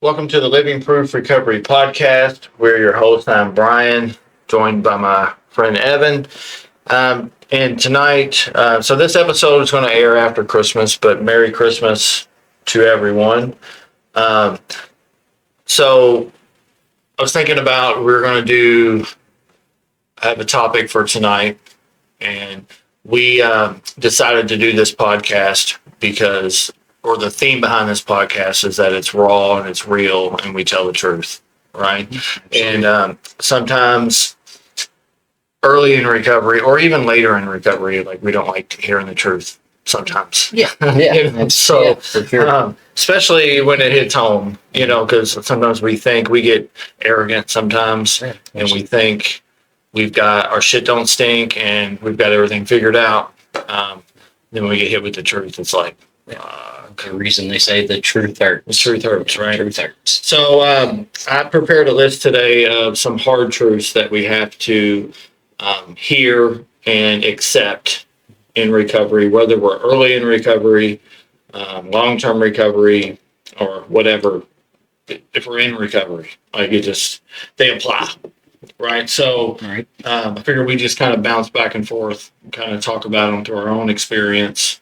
Welcome to the Living Proof Recovery Podcast. We're your host. I'm Brian, joined by my friend Evan. And tonight, so this episode is going to air after Christmas, but Merry Christmas to everyone. So I was thinking about we're going to have a topic for tonight, and we decided to do this podcast because, or the theme behind this podcast is that it's raw and it's real and we tell the truth, right? And sometimes early in recovery or even later in recovery, like we don't like hearing the truth sometimes. Yeah. So, for sure. especially when it hits home, because sometimes we think we get arrogant sometimes and we think we've got our shit don't stink and we've got everything figured out. Then when we get hit with the truth, it's like, the reason they say the truth hurts. the truth hurts, right? Truth hurts. So I prepared a list today of some hard truths that we have to hear and accept in recovery, whether we're early in recovery, long-term recovery, or whatever. If we're in recovery, they apply, right? So Right. I figure we just kind of bounce back and forth, and kind of talk about them through our own experience,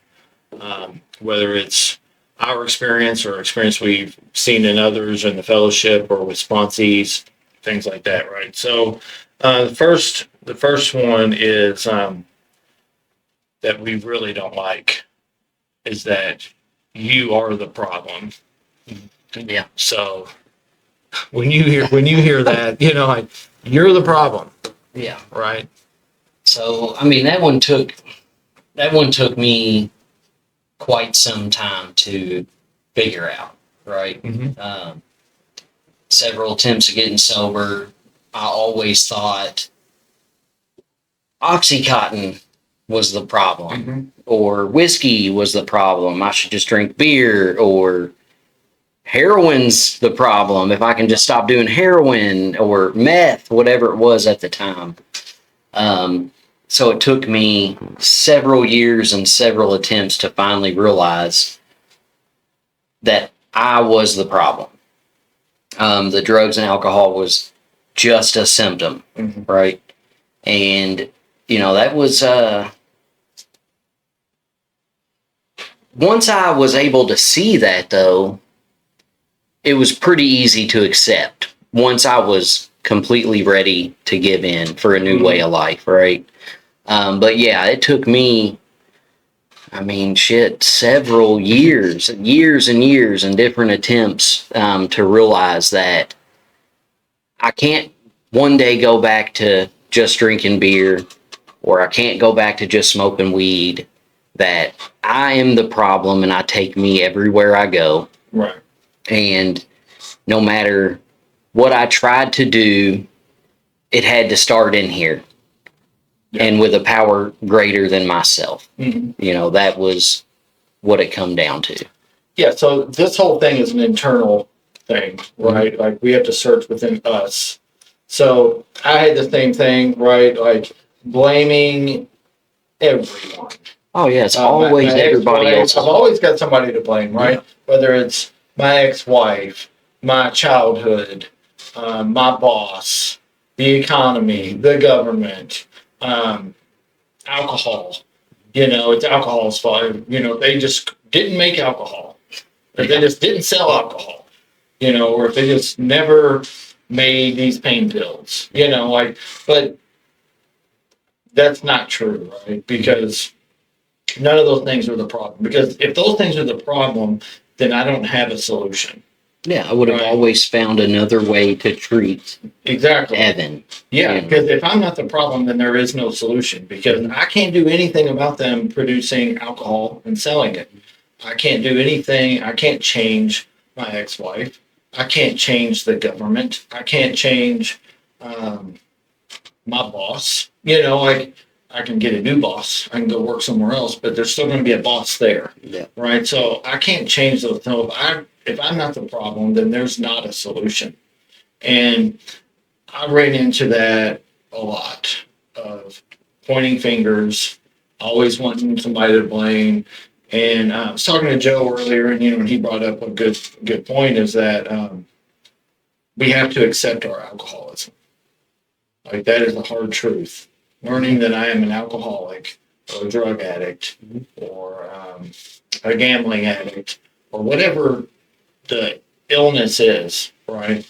whether it's our experience or experience we've seen in others in the fellowship or with sponsees, things like that, right? So the first one is that we really don't like is that you are the problem. Yeah. So when you hear that, like you're the problem, Yeah. right? So that one took me quite some time to figure out. Right. Mm-hmm. Several attempts of getting sober. I always thought Oxycontin was the problem, Mm-hmm. or whiskey was the problem. I should just drink beer, or heroin's the problem. If I can just stop doing heroin or meth, whatever it was at the time. So it took me several years and several attempts to finally realize that I was the problem. The drugs and alcohol was just a symptom, Mm-hmm. right? And, that was, once I was able to see that, though, it was pretty easy to accept once I was completely ready to give in for a new way of life, right? But yeah, it took me, several years and years and different attempts to realize that I can't one day go back to just drinking beer, or I can't go back to just smoking weed, that I am the problem and I take me everywhere I go. Right. And no matter what I tried to do, it had to start in here. Yeah. And with a power greater than myself. Mm-hmm. That was what it come down to. Yeah, so this whole thing is an internal thing, right? Mm-hmm. Like we have to search within us. So I had the same thing, right? Like blaming everyone. Oh yeah, it's always my everybody ex-wife, else. I've always got somebody to blame, right? Yeah. Whether it's my ex-wife, my childhood, my boss, the economy, the government, alcohol. It's alcohol's fault. They just didn't make alcohol. If they just didn't sell alcohol, or if they just never made these pain pills, but that's not true, right? Because none of those things are the problem. Because if those things are the problem, then I don't have a solution. Yeah, I would have Right. always found another way to treat Exactly. Evan. Yeah, because if I'm not the problem, then there is no solution. Because I can't do anything about them producing alcohol and selling it. I can't do anything. I can't change my ex-wife. I can't change the government. I can't change my boss. I can get a new boss. I can go work somewhere else, but there's still going to be a boss there. Yeah. Right? So I can't change those. So if I'm not the problem, then there's not a solution. And I ran into that a lot of pointing fingers, always wanting somebody to blame. And I was talking to Joe earlier, and he brought up a good point is that we have to accept our alcoholism. Like that is the hard truth. Learning that I am an alcoholic or a drug addict or a gambling addict or whatever the illness is, right?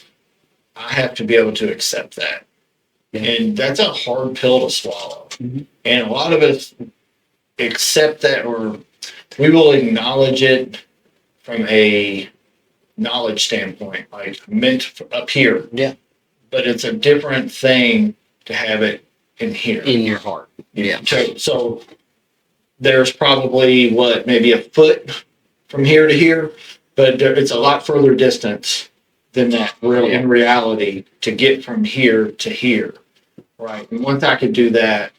I have to be able to accept that. And that's a hard pill to swallow. And a lot of us accept that, or we will acknowledge it from a knowledge standpoint, like meant up here. Yeah. But it's a different thing to have it in here. In your heart. Yeah. So there's probably maybe a foot from here to here, but it's a lot further distance than that in reality to get from here to here. Right. And once I could do that,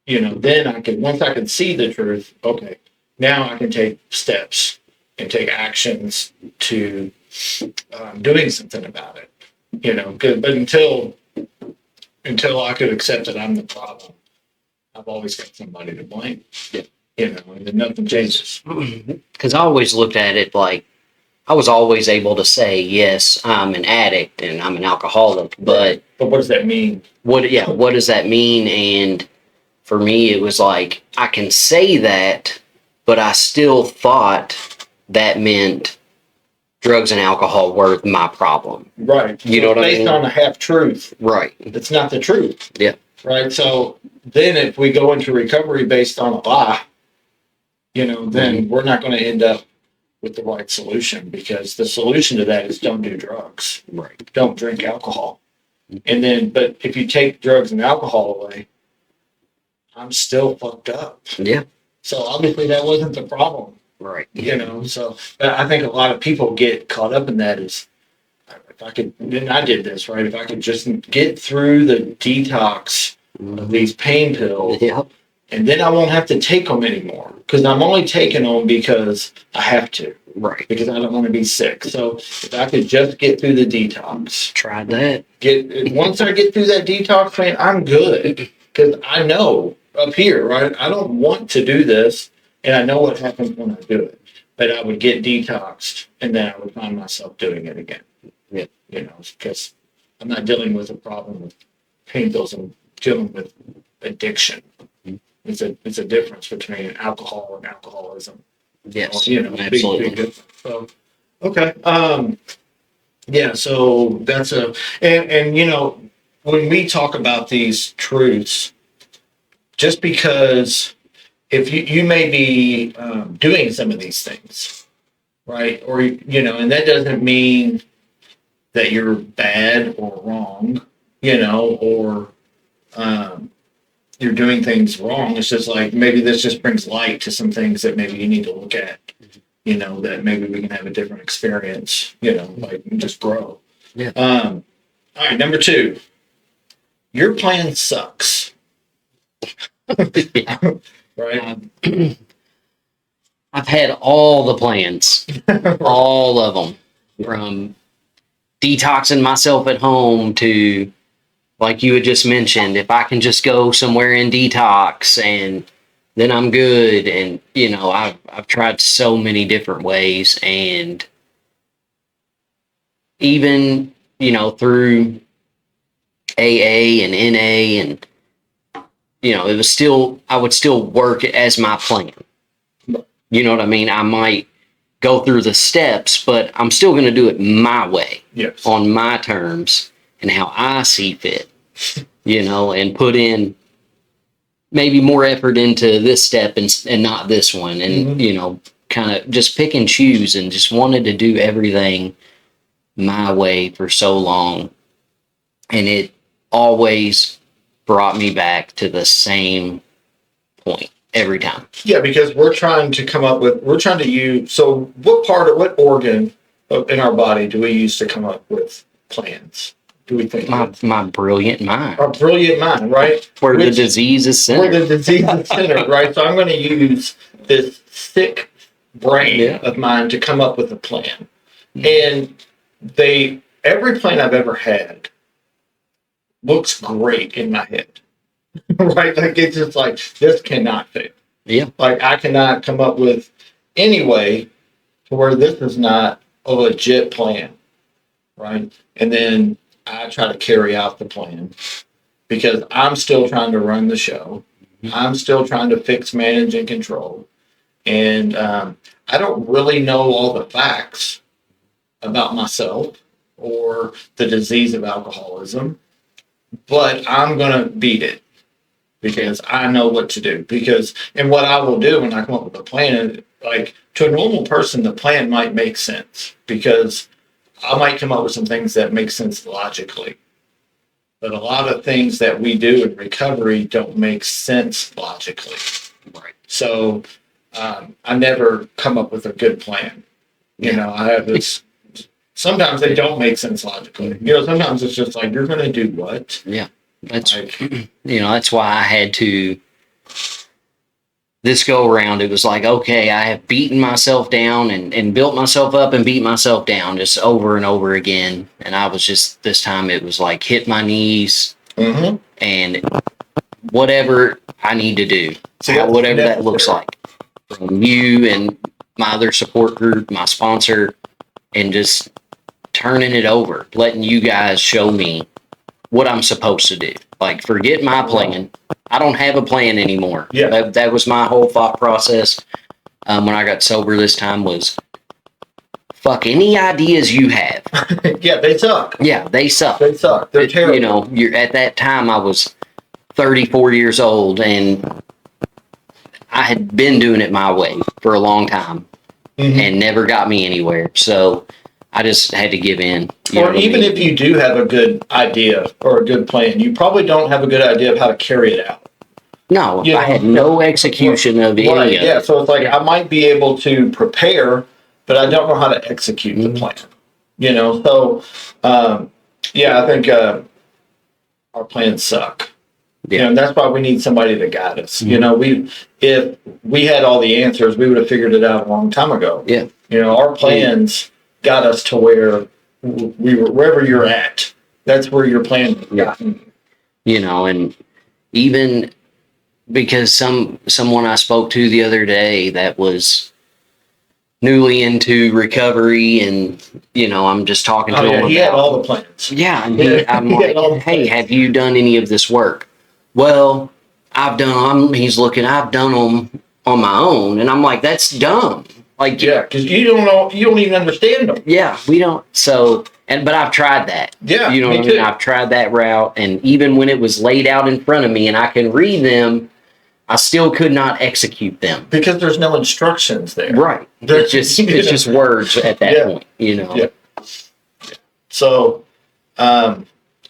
then once I could see the truth, okay, now I can take steps and take actions to doing something about it. But until I could accept that I'm the problem, I've always got somebody to blame. Yeah. And then nothing changes. Because I always looked at it like I was always able to say, yes, I'm an addict and I'm an alcoholic, but what does that mean? What does that mean? And for me, it was like, I can say that, but I still thought that meant drugs and alcohol were my problem. Right. You know what I mean? Based on a half truth. Right. It's not the truth. Yeah. Right. So then if we go into recovery based on a lie, then we're not going to end up with the right solution, because the solution to that is don't do drugs. Right. Don't drink alcohol. And then, but if you take drugs and alcohol away, I'm still fucked up. Yeah. So obviously that wasn't the problem. Right. So I think a lot of people get caught up in that is, if I could, then I did this, right? If I could just get through the detox of these pain pills, Yep. and then I won't have to take them anymore, because I'm only taking them because I have to. Right. Because I don't want to be sick. So if I could just get through the detox, Tried that. once I get through that detox, man, I'm good. Because I know up here, right? I don't want to do this, and I know what happens when I do it. But I would get detoxed, and then I would find myself doing it again. Yeah. Because I'm not dealing with a problem with pain pills. I'm dealing with addiction. It's a difference between alcohol and alcoholism. Yes. Absolutely. Big difference. So, okay. Yeah. So that's and when we talk about these truths, just because if you may be doing some of these things, right? Or and that doesn't mean that you're bad or wrong, or you're doing things wrong. It's just like maybe this just brings light to some things that maybe you need to look at, that maybe we can have a different experience, like just grow. Yeah. All right, number 2, your plan sucks. Right? I've had all the plans, all of them, from detoxing myself at home to, like you had just mentioned, if I can just go somewhere in detox and then I'm good. And, I've tried so many different ways, and even, through AA and NA, and, it was still, I would still work it as my plan. You know what I mean? I might go through the steps, but I'm still going to do it my way. Yes. On my terms and how I see fit, and put in maybe more effort into this step and not this one. And, kind of just pick and choose, and just wanted to do everything my way for so long. And it always brought me back to the same point every time. Yeah, because we're trying to use, so what organ in our body do we use to come up with plans? Do we think my brilliant mind? Our brilliant mind, right? Where the disease is centered. Where the disease is centered, right? So I'm going to use this sick brain of mine to come up with a plan. And every plan I've ever had looks great in my head. Right? Like it's just like, this cannot fail. Yeah. Like I cannot come up with any way to where this is not a legit plan. right? And then I try to carry out the plan because I'm still trying to run the show. I'm still trying to fix, manage, and control. And I don't really know all the facts about myself or the disease of alcoholism, but I'm going to beat it because I know what to do. And what I will do when I come up with a plan, like to a normal person, the plan might make sense because I might come up with some things that make sense logically. But a lot of things that we do in recovery don't make sense logically. Right. So I never come up with a good plan. You know, I have this. Sometimes they don't make sense logically. You know, sometimes it's just like, you're going to do what? Yeah. That's, Like, that's why I had to, this go around, it was like, okay, I have beaten myself down and built myself up and beat myself down just over and over again. And I was just, this time it was like hit my knees and whatever I need to do, whatever that looks like, from you and my other support group, my sponsor, and just turning it over, letting you guys show me what I'm supposed to do. Like, forget my plan. I don't have a plan anymore. Yeah. That was my whole thought process when I got sober this time was, fuck any ideas you have. yeah, they suck. Yeah, they suck. They suck. They're terrible. You know, at that time I was 34 years old and I had been doing it my way for a long time and never got me anywhere. So I just had to give in. Or even if you do have a good idea or a good plan, you probably don't have a good idea of how to carry it out. No, I had no execution of any of it. Yeah, so it's like I might be able to prepare, but I don't know how to execute the plan. You know, so I think our plans suck. Yeah. You know, that's why we need somebody to guide us. You know, if we had all the answers, we would have figured it out a long time ago. Yeah. You know, our plans got us to where we were, wherever you're at. That's where your plan got you. You know, and even because someone I spoke to the other day that was newly into recovery, and you know, I'm just talking to him. He had all the plans. Yeah, and I'm like, hey, have you done any of this work? Well, I've done them. He's looking. I've done them on my own, and I'm like, that's dumb. Like, yeah, because you don't know, you don't even understand them. Yeah, we don't. So, but I've tried that. Yeah, you know me what I mean? too. I've tried that route, and even when it was laid out in front of me and I can read them, I still could not execute them Because there's no instructions there. right. It's just words at that point. You know. Yeah. So, all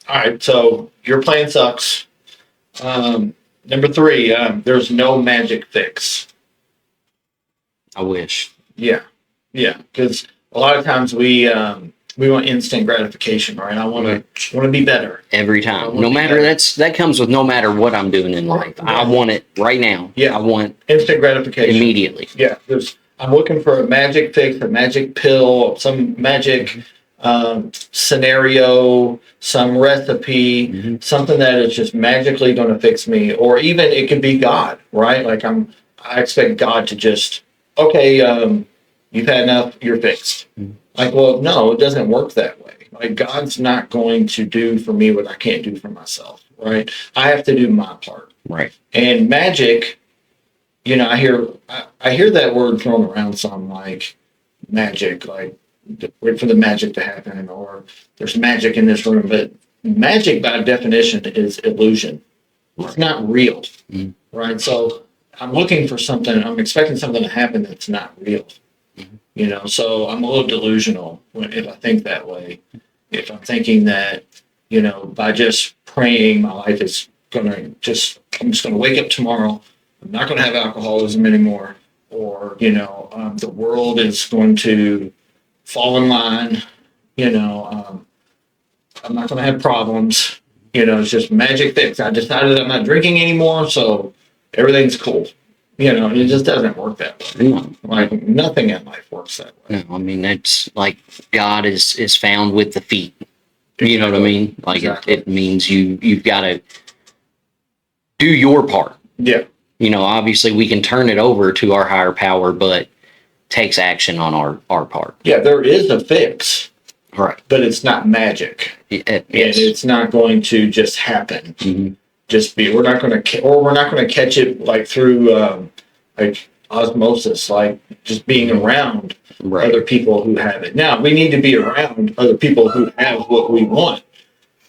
right. So your plan sucks. Number 3, there's no magic fix. I wish. Yeah, because a lot of times we want instant gratification, right? I want to be better Every time, no matter that comes with no matter what I'm doing in life. I want it right now. Yeah. I want instant gratification immediately. Yeah, I'm looking for a magic fix, a magic pill, some magic scenario, some recipe, something that is just magically going to fix me, or even it could be God, right? Like I expect God to just, okay, you've had enough, you're fixed. Like, well, no, it doesn't work that way. Like, God's not going to do for me what I can't do for myself, right? I have to do my part. Right. And magic, you know, I hear that word thrown around some, like magic, like wait for the magic to happen, or there's magic in this room. But magic, by definition, is illusion. It's not real, right? So I'm looking for something. I'm expecting something to happen that's not real. You know, so I'm a little delusional if I think that way. If I'm thinking that, you know, by just praying, my life is I'm just going to wake up tomorrow. I'm not going to have alcoholism anymore. Or, you know, the world is going to fall in line. You know, I'm not going to have problems. You know, it's just magic fix. I decided I'm not drinking anymore, so everything's cool. You know, it just doesn't work that way. No. Like, nothing in life works that way. No, I mean, that's like God is found with the feet. You know what I mean? Like Exactly. it means you've got to do your part. Yeah. You know, obviously we can turn it over to our higher power, but takes action on our part. Yeah, there is a fix. Right. but it's not magic. Yes. And it's not going to just happen. Mhm. We're not going to, or we're not going to catch it like through like osmosis, like just being around Right. other people who have it. Now we need to be around other people who have what we want,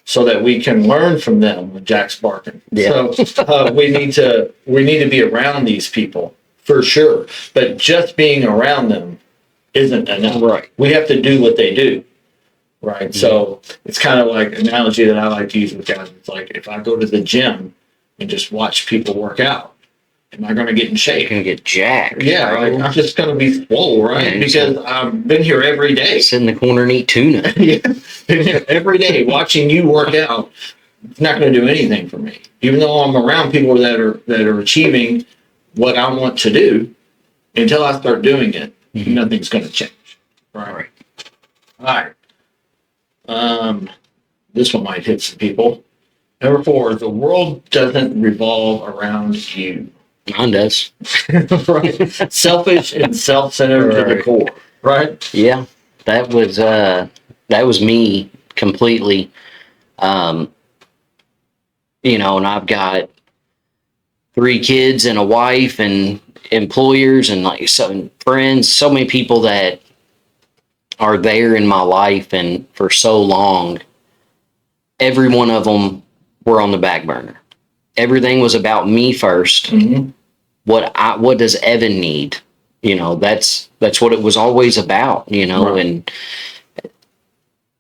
so that we can learn from them. When Jack's barking, Yeah. so we need to be around these people for sure. But just being around them isn't enough. Right. We have to do what they do. Right. So it's kind of like an analogy that I like to use with guys. It's like if I go to the gym and just watch people work out, am I going to get in You're shape? gonna get jacked. Yeah, bro. like, I'm just going to be swole, right? Yeah, Because I've been here every day. Sit in the corner and eat tuna. Yeah, been here every day watching you work out. It's not going to do anything for me. Even though I'm around people that are achieving what I want to do, until I start doing it, nothing's going to change. Right. All right. This one might hit some people. Number 4, the world doesn't revolve around you. Mine does. Right. Selfish and self-centered to the Right. core. Right. Yeah, that was me completely. You know, and I've got 3 kids and a wife and employers and like some friends, so many people that are there in my life, and for so long, every one of them were on the back burner. Everything was about me first. Mm-hmm. What does Evan need? You know, that's what it was always about, you know, Right. and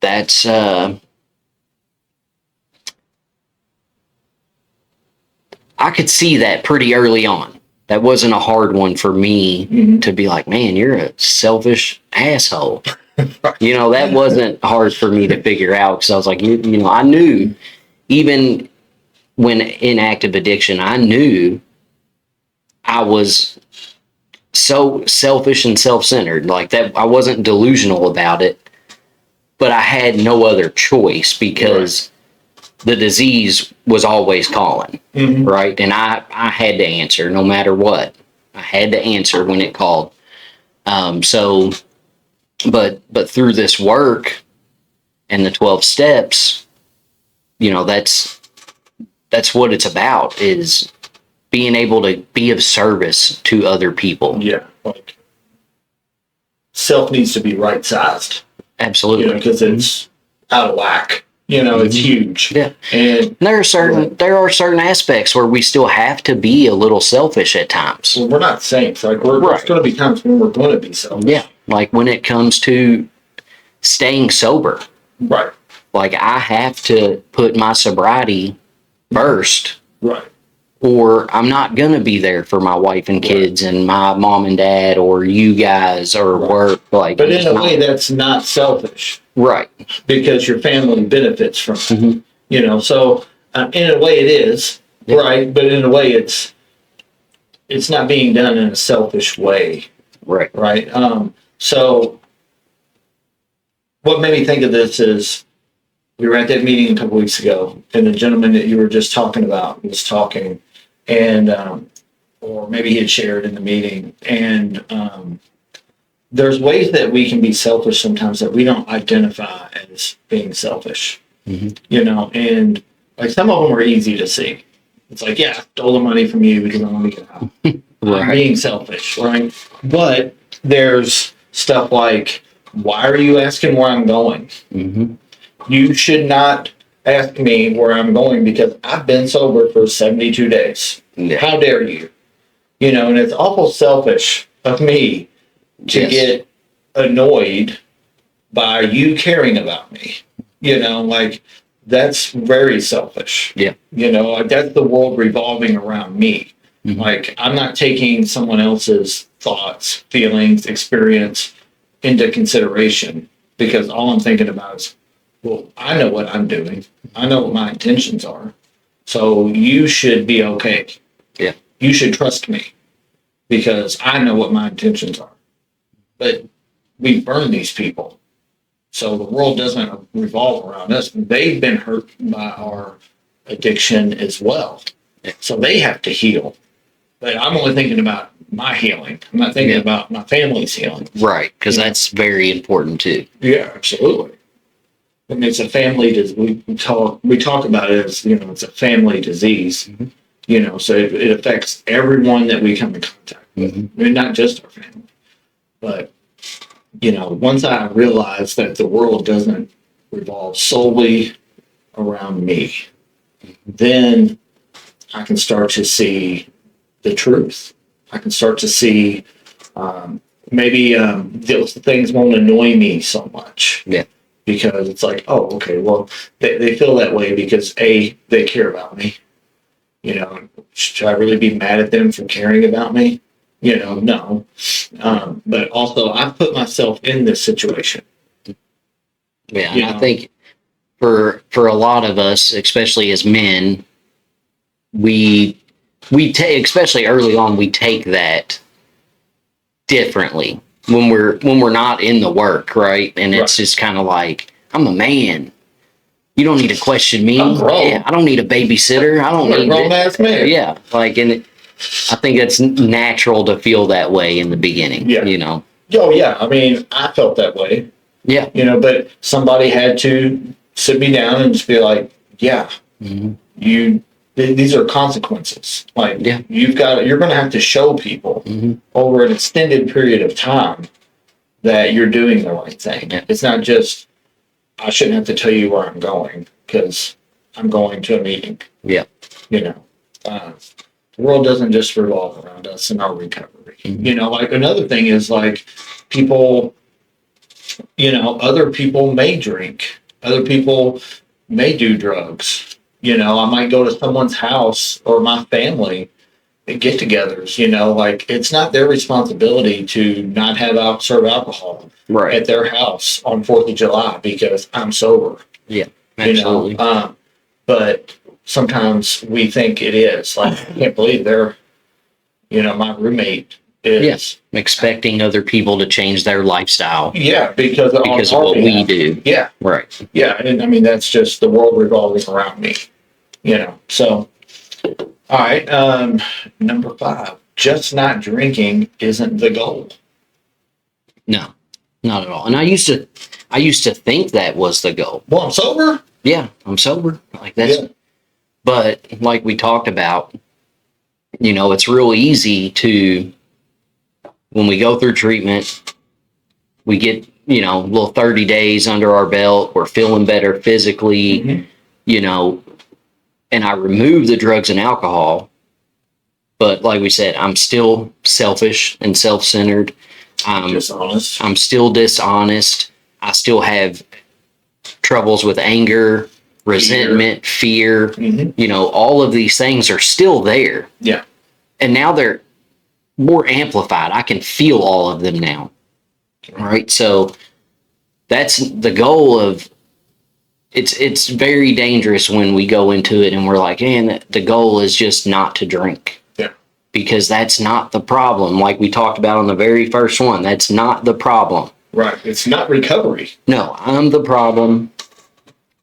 that's I could see that pretty early on. That wasn't a hard one for me Mhm. to be like, man, you're a selfish asshole. You know, that wasn't hard for me to figure out, because I was like, you know, I knew, even when in active addiction, I knew I was so selfish and self-centered, like that. I wasn't delusional about it, but I had no other choice, because the disease was always calling, Mhm. right? And I had to answer no matter what. I had to answer when it called. But through this work and the 12 steps, you know, that's what it's about, is being able to be of service to other people. Yeah. Like, self needs to be right sized. Absolutely. Because it's out of whack. It's huge. Yeah. And There are certain aspects where we still have to be a little selfish at times. we're not saints. Like there's Right. going to be times when we're going to be selfish. Yeah. Like when it comes to staying sober, Right. like I have to put my sobriety first, Right. or I'm not going to be there for my wife and kids and my mom and dad or you guys or Right. work. Like, But in it's a not- way, that's not selfish, right. because your family benefits from it. Mhm. So in a way it is, Yeah. right? But in a way it's not being done in a selfish way, Right. right? So what made me think of this is we were at that meeting a couple weeks ago, and the gentleman that you were just talking about was talking, and or maybe he had shared in the meeting, and there's ways that we can be selfish sometimes that we don't identify as being selfish, Mhm. and like some of them are easy to see. It's like, yeah, I stole the money from you because I want to get out. I'm Right. being selfish, right? But there's stuff like, why are you asking where I'm going? Mhm. You should not ask me where I'm going because I've been sober for 72 days. Yeah. How dare you? And it's awful selfish of me to Yes. get annoyed by you caring about me. Like that's very selfish. Yeah. Like that's the world revolving around me. Mhm. Like I'm not taking someone else's thoughts, feelings, experience into consideration, because all I'm thinking about is, well, I know what I'm doing. I know what my intentions are. So you should be okay. Yeah. You should trust me because I know what my intentions are. But we burn these people. So the world doesn't revolve around us. They've been hurt by our addiction as well. So they have to heal. But I'm only thinking about my healing. I'm not thinking Yeah. about my family's healing. Right. Because Yeah. that's very important too. Yeah, absolutely. I mean, it's a family disease. We talk about it as, it's a family disease. Mhm. So it affects everyone that we come in contact with. Mhm. I mean, not just our family, but once I realized that the world doesn't revolve solely around me, then I can start to see the truth. I can start to see maybe those things won't annoy me so much. Yeah. Because it's like, oh, okay, well, they feel that way because they care about me. Should I really be mad at them for caring about me? No. But also, I've put myself in this situation. Yeah, and I think for a lot of us, especially as men, we take, especially early on, we take that differently when we're not in the work, right? And it's just kind of like, I'm a man. You don't need to question me. I'm grown. Yeah, I don't need a babysitter. I don't I'm a need grown-ass man. Yeah, like, and I think it's natural to feel that way in the beginning. Yeah. Oh yeah, I mean, I felt that way. Yeah. But somebody had to sit me down and just be like, yeah, Mhm. these are consequences. Like, Yeah. you're going to have to show people Mhm. over an extended period of time that you're doing the right thing. Yeah. It's not just, I shouldn't have to tell you where I'm going because I'm going to a meeting. Yeah. The world doesn't just revolve around us and our recovery. Mhm. Like another thing is like people, other people may drink, other people may do drugs. I might go to someone's house or my family at get-togethers. Like it's not their responsibility to not serve alcohol Right. at their house on 4th of July because I'm sober. Yeah. Absolutely. But sometimes we think it is. Like, I can't believe my roommate is. Yes. Expecting other people to change their lifestyle Yeah, because of what we do. Yeah, Right. yeah. And I mean, that's just the world revolving around me, So, all right. Number 5, just not drinking isn't the goal. No, not at all. And I used to think that was the goal. Well, I'm sober. Yeah, I'm sober. Like that's, Yeah. but like we talked about, it's real easy to, when we go through treatment, we get, little 30 days under our belt, we're feeling better physically, Mhm. And I remove the drugs and alcohol. But like we said, I'm still selfish and self-centered. Dishonest. I'm still dishonest. I still have troubles with anger, resentment, fear. Mhm. All of these things are still there. Yeah. And now they're more amplified. I can feel all of them now. All right. So that's the goal of it's very dangerous when we go into it and we're like, man, the goal is just not to drink. Yeah. Because that's not the problem. Like we talked about on the very first one, that's not the problem. Right. It's not recovery. No, I'm the problem.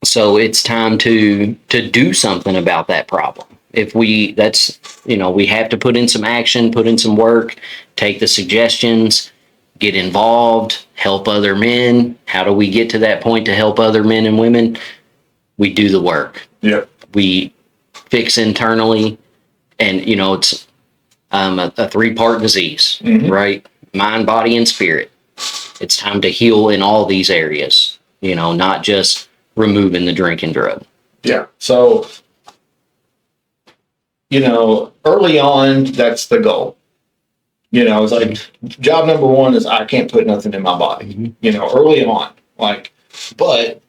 So it's time to do something about that problem. If we have to put in some action, put in some work, take the suggestions, get involved, help other men. How do we get to that point to help other men and women? We do the work. Yeah. We fix internally, and it's a 3-part disease, Mhm. right? Mind, body, and spirit. It's time to heal in all these areas, not just removing the drink and drug. Yeah. So, early on, that's the goal. It's like job number 1 is I can't put nothing in my body, early on. But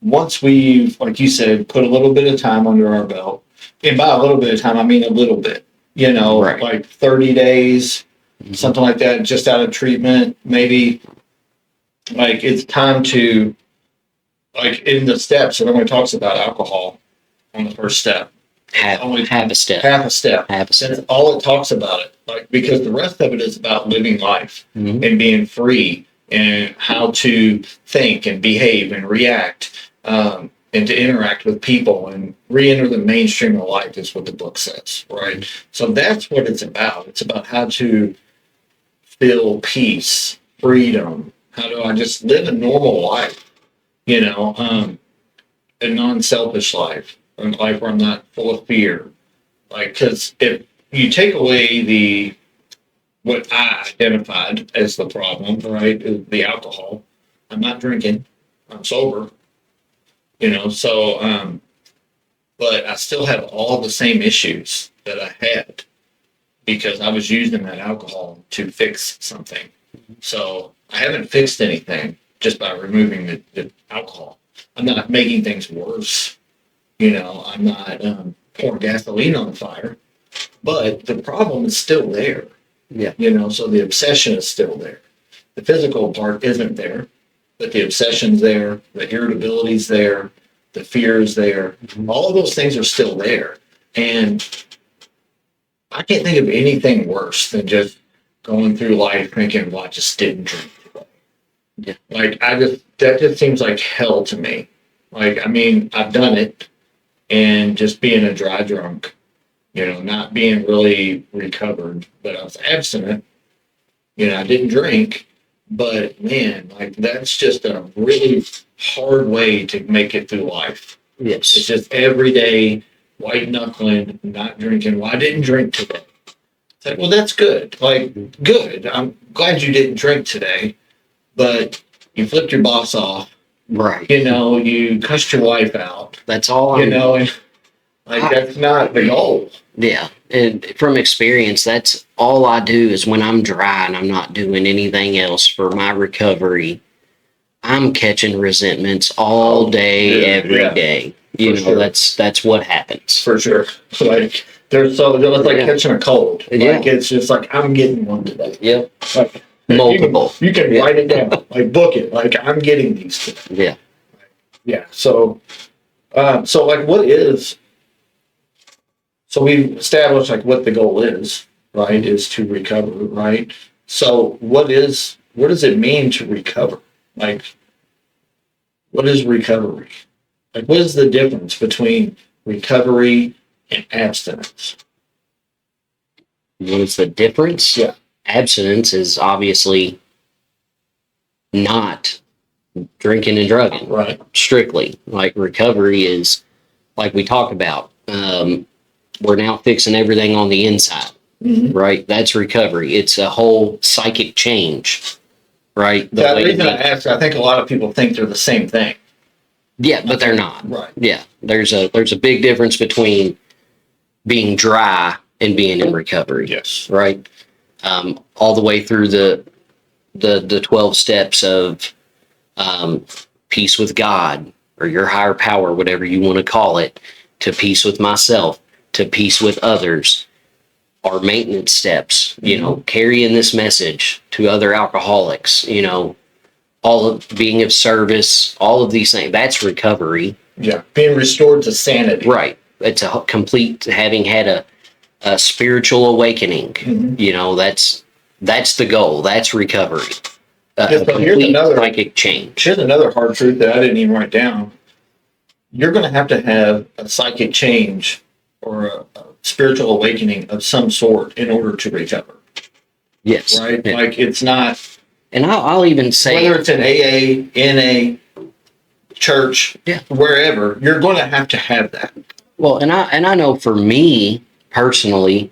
once we've, like you said, put a little bit of time under our belt, and by a little bit of time, I mean a little bit, Right. like 30 days, something like that, just out of treatment, maybe. Like it's time to, like in the steps, it only talks about alcohol on the first step. Have a step. Half a step. Have a step. That's all it talks about it. Because the rest of it is about living life Mhm. and being free and how to think and behave and react, and to interact with people and re-enter the mainstream of life is what the book says, right? So that's what it's about. It's about how to feel peace, freedom. How do I just live a normal life? a non-selfish life, a life where I'm not full of fear. Like, because if you take away what I identified as the problem, right, is the alcohol. I'm not drinking. I'm sober. But I still have all the same issues that I had because I was using that alcohol to fix something. So I haven't fixed anything just by removing the alcohol. I'm not making things worse. I'm not pouring gasoline on the fire, but the problem is still there. Yeah. So the obsession is still there. The physical part isn't there, but the obsession's there, the irritability's there, the fear is there. All of those things are still there. And I can't think of anything worse than just going through life thinking, well, I just didn't drink today. Yeah. Like, that just seems like hell to me. Like, I mean, I've done it, and just being a dry drunk, not being really recovered, but I was abstinent. I didn't drink, but man, like, that's just a really hard way to make it through life. It's Yes. just every day, white knuckling, not drinking. Well, I didn't drink today. It's like, well, that's good. Like, good. I'm glad you didn't drink today, but you flipped your boss off. Right. You cussed your wife out. That's all And like, that's not the goal. Yeah. And from experience, that's all I do is when I'm dry and I'm not doing anything else for my recovery, I'm catching resentments all day, every day. For sure. That's what happens. For sure. Like, it's like Yeah. catching a cold. Yeah. Like, it's just like, I'm getting one today. Yep. Like, Multiple. You can Yeah. write it down, like, book it. Like, I'm getting these today. Yeah. Yeah. So like, so we've established like what the goal is, right? Is to recover, right? So what does it mean to recover? Like, what is recovery? Like, what is the difference between recovery and abstinence? What is the difference? Yeah. Abstinence is obviously not drinking and drugging. Right. Strictly. Like recovery is like we talked about. We're now fixing everything on the inside. Mm-hmm. Right? That's recovery. It's a whole psychic change. Right? The reason I ask, I think a lot of people think they're the same thing. Yeah, but they're not. Right. Yeah. There's a big difference between being dry and being in recovery. Yes. Right? All the way through the 12 steps of peace with God or your higher power, whatever you want to call it, to peace with myself, to peace with others, are maintenance steps, carrying this message to other alcoholics, all of being of service, all of these things. That's recovery. Yeah. Being restored to sanity. Right. It's a complete, having had a spiritual awakening. Mhm. That's the goal. That's recovery. Yeah, A so here's complete another- psychic change. Here's another hard truth that I didn't even write down. You're going to have a psychic change or a spiritual awakening of some sort in order to recover, Yes. right? Yeah. Like, it's not, And I'll even say, whether it's an AA, NA, church, Yeah. wherever, you're going to have that. well, and I know for me personally,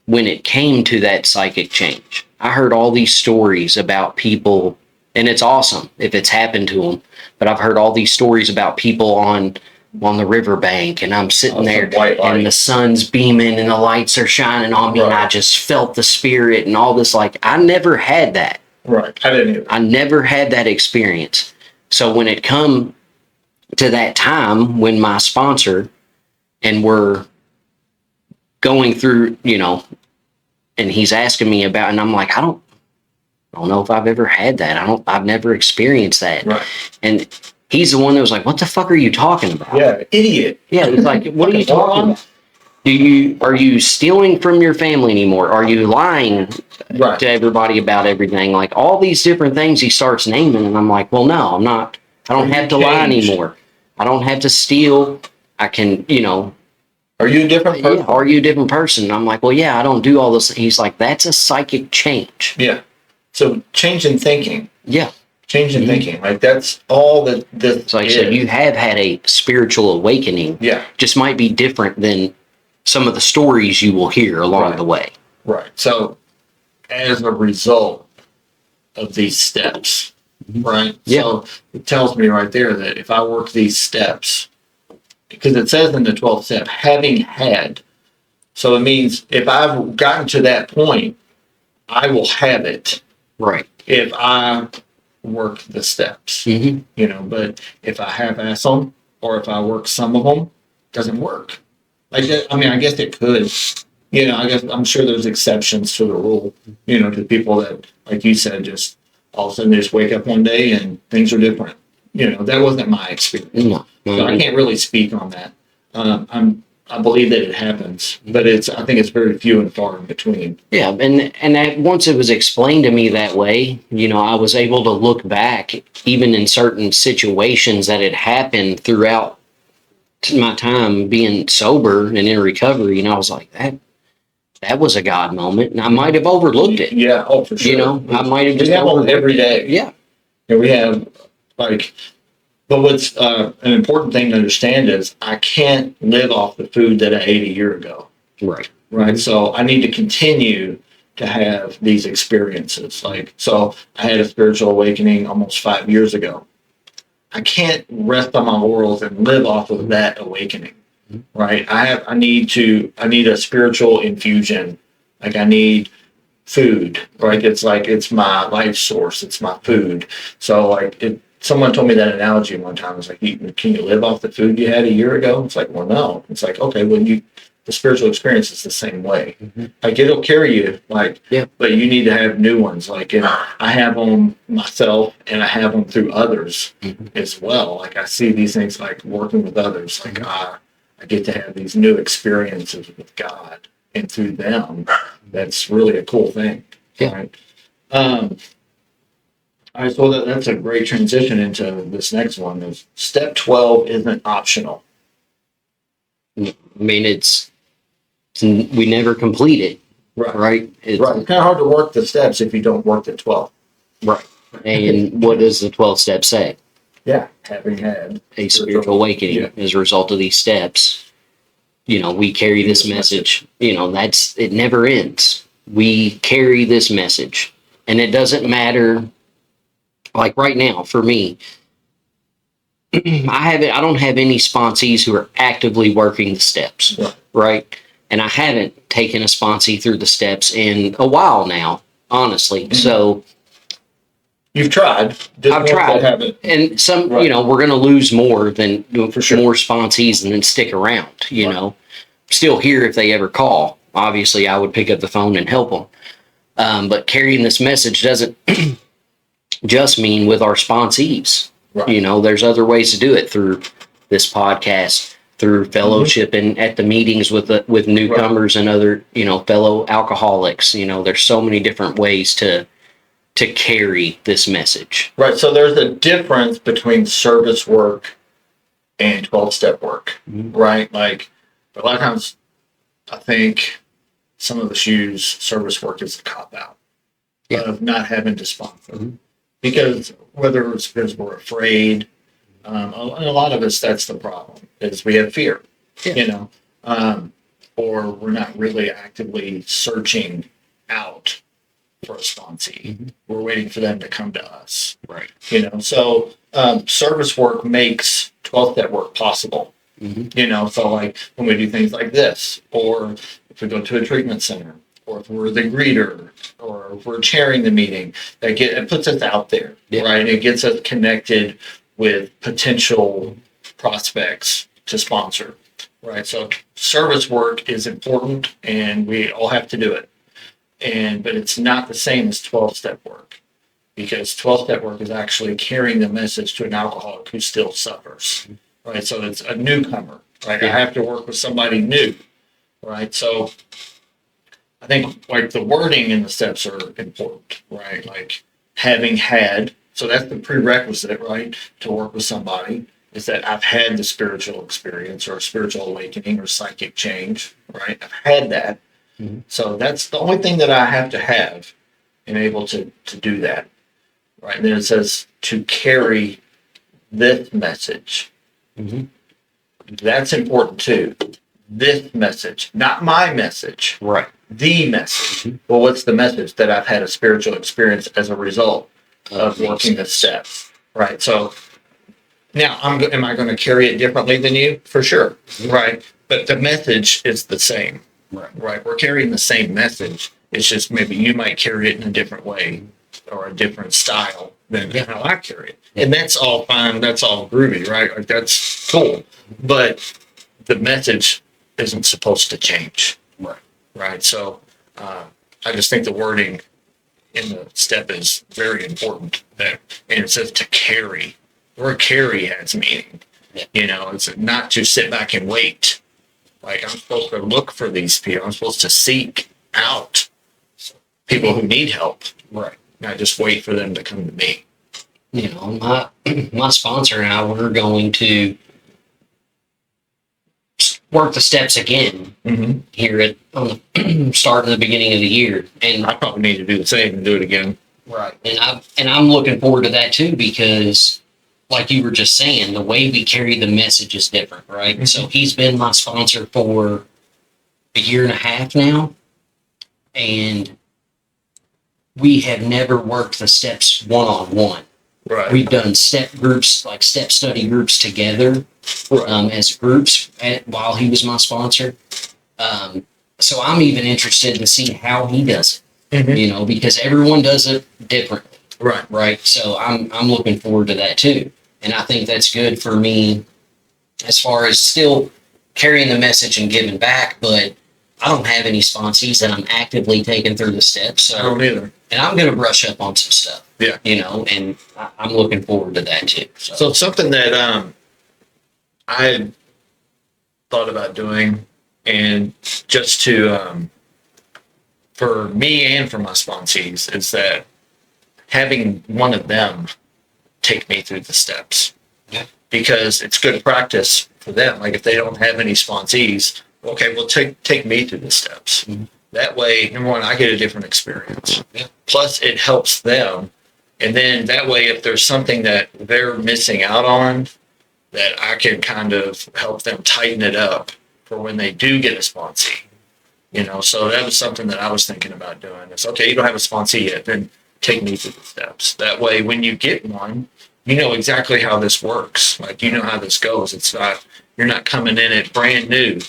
when it came to that psychic change, I heard all these stories about people, and it's awesome if it's happened to them. But I've heard all these stories about people on the riverbank, and I'm sitting Oh, there, some white light. and the sun's beaming, and the lights are shining on me, and Right. I just felt the spirit and all this. Like, I never had that. Right. I didn't either. I never had that experience. So when it come to that time when my sponsor and we're going through, and he's asking me about, and I'm like, I don't know if I've ever had that. I've never experienced that. Right. And he's the one that was like, what the fuck are you talking about? Yeah. Idiot. Yeah. It's like, what are you talking about? Are you stealing from your family anymore? Are you lying Right. to everybody about everything? Like all these different things he starts naming, and I'm like, well, no, I'm not. I don't have to lie Changed. anymore. I don't have to steal. I can, Are you a different person? are you a different person? And I'm like, well, yeah, I don't do all this. He's like, that's a psychic change. Yeah. So change in thinking. Yeah. Change in Mhm. thinking. Like that's all that this It's like, is. so you have had a spiritual awakening, Yeah, just might be different than some of the stories you will hear along Right. the way. right. So as a result of these steps, right? Yeah. So it tells me right there that if I work these steps, because it says in the 12th step, having had. So it means if I've gotten to that point, I will have it Right. if I work the steps, Hmm. but if I half-ass them or if I work some of them, it doesn't work. Like, I mean, I guess it could, I guess I'm sure there's exceptions to the rule, to people that, like you said, just all of a sudden they just wake up one day and things are different. That wasn't my experience. No. So I can't really speak on that. I believe that it happens, but I think it's very few and far in between. Yeah, and that once it was explained to me that way, I was able to look back, even in certain situations that had happened throughout my time being sober and in recovery. I was like, that was a God moment, and I might have overlooked it. Yeah, oh, for sure. I might have just we have them overlooked every it. day. Yeah, And we have like, but what's an important thing to understand is I can't live off the food that I ate a year ago. right. Right. So I need to continue to have these experiences. Like, so I had a spiritual awakening almost 5 years ago. I can't rest on my laurels and live off of that awakening. Right. I need a spiritual infusion. Like I need food, right? It's like, it's my life source. It's my food. So like someone told me that analogy one time. It's like, can you live off the food you had a year ago? It's like, well, no. It's like, okay, the spiritual experience is the same way. Like it'll carry you, like, Yeah. but you need to have new ones. Like, and I have them myself and I have them through others as well. Like I see these things like working with others. Like I get to have these new experiences with God and through them. That's really a cool thing. Yeah. Right. All right, so that's a great transition into this next one. Is step 12 isn't optional. I mean, we never complete it, right? It's kind of hard to work the steps if you don't work the 12. Right. And what does the 12th step say? Yeah, having had A spiritual awakening Yeah. as a result of these steps. We carry this message. It never ends. We carry this message, and it doesn't matter. Like right now, for me, I don't have any sponsees who are actively working the steps, Right. right? And I haven't taken a sponsee through the steps in a while now, honestly. So You've tried. Just I've ones that tried. haven't. And some, Right. we're going to lose more than For sure. more sponsees and then stick around, Right. Still here if they ever call. Obviously, I would pick up the phone and help them. But carrying this message doesn't just mean with our sponsees. Right. There's other ways to do it through this podcast, through fellowship and at the meetings with newcomers and other, fellow alcoholics. There's so many different ways to carry this message. Right. So there's a difference between service work and 12-step work, right? Like a lot of times I think some of us use service work as a cop-out of not having to sponsor. Because whether it's because we're afraid, and a lot of us, that's the problem, is we have fear, or we're not really actively searching out for a sponsee. We're waiting for them to come to us. Right. So service work makes 12-step work possible. So like when we do things like this, or if we go to a treatment center, or if we're the greeter, or if we're chairing the meeting, it puts us out there, right? It gets us connected with potential prospects to sponsor, right? So service work is important, and we all have to do it. But it's not the same as 12-step work, because 12-step work is actually carrying the message to an alcoholic who still suffers, right? So it's a newcomer, right? I have to work with somebody new, right? So I think like the wording in the steps are important, right? Like having had, so that's the prerequisite, right? To work with somebody is that I've had the spiritual experience or spiritual awakening or psychic change, right? I've had that. So that's the only thing that I have to have and able to do that. right? And then it says to carry this message. Mhm. That's important too. This message, not my message, Right. the message. Mhm. Well, what's the message? That I've had a spiritual experience as a result of Makes working the sense. steps, right? So now, am I going to carry it differently than you? For sure, Mhm. right? But the message is the same, Right. right? We're carrying the same message. It's just maybe you might carry it in a different way or a different style than Yeah. how I carry it. Yeah. And that's all fine. That's all groovy, right? Like that's cool. But the message isn't supposed to change, Right. right? So I just think the wording in the step is very important. That and it says to carry. The word carry has meaning. Yeah. You know, it's not to sit back and wait. Like I'm supposed to look for these people. I'm supposed to seek out people who need help, Right. not just wait for them to come to me. You know, my my sponsor and I were going to work the steps again Mm-hmm. here at on the start of the beginning of the year, and I probably need to do the same and do it again. right, and I'm looking forward to that too because, like you were just saying, the way we carry the message is different, right? Mhm. So he's been my sponsor for a year and a half now, and we have never worked the steps one on one. Right. We've done step groups, like step study groups together as groups while he was my sponsor. So I'm even interested to see how he does Mhm. it, you know, because everyone does it differently, Right. right? So I'm looking forward to that too. And I think that's good for me as far as still carrying the message and giving back, but I don't have any sponsees that I'm actively taking through the steps. I So, don't either. and I'm going to brush up on some stuff. Yeah. You know, and I'm looking forward to that too. So something that I had thought about doing, and just to for me and for my sponsees, is that having one of them take me through the steps. Yeah. Because it's good practice for them. Like if they don't have any sponsees, okay, well take me through the steps. Mhm. That way, number one, I get a different experience. Yeah. Plus, it helps them. And then that way, if there's something that they're missing out on, that I can kind of help them tighten it up for when they do get a sponsee. You know, so that was something that I was thinking about doing. It's okay, you don't have a sponsee yet, then take me through the steps. That way, when you get one, you know exactly how this works. Like you know how this goes. It's not you're not coming in it brand new.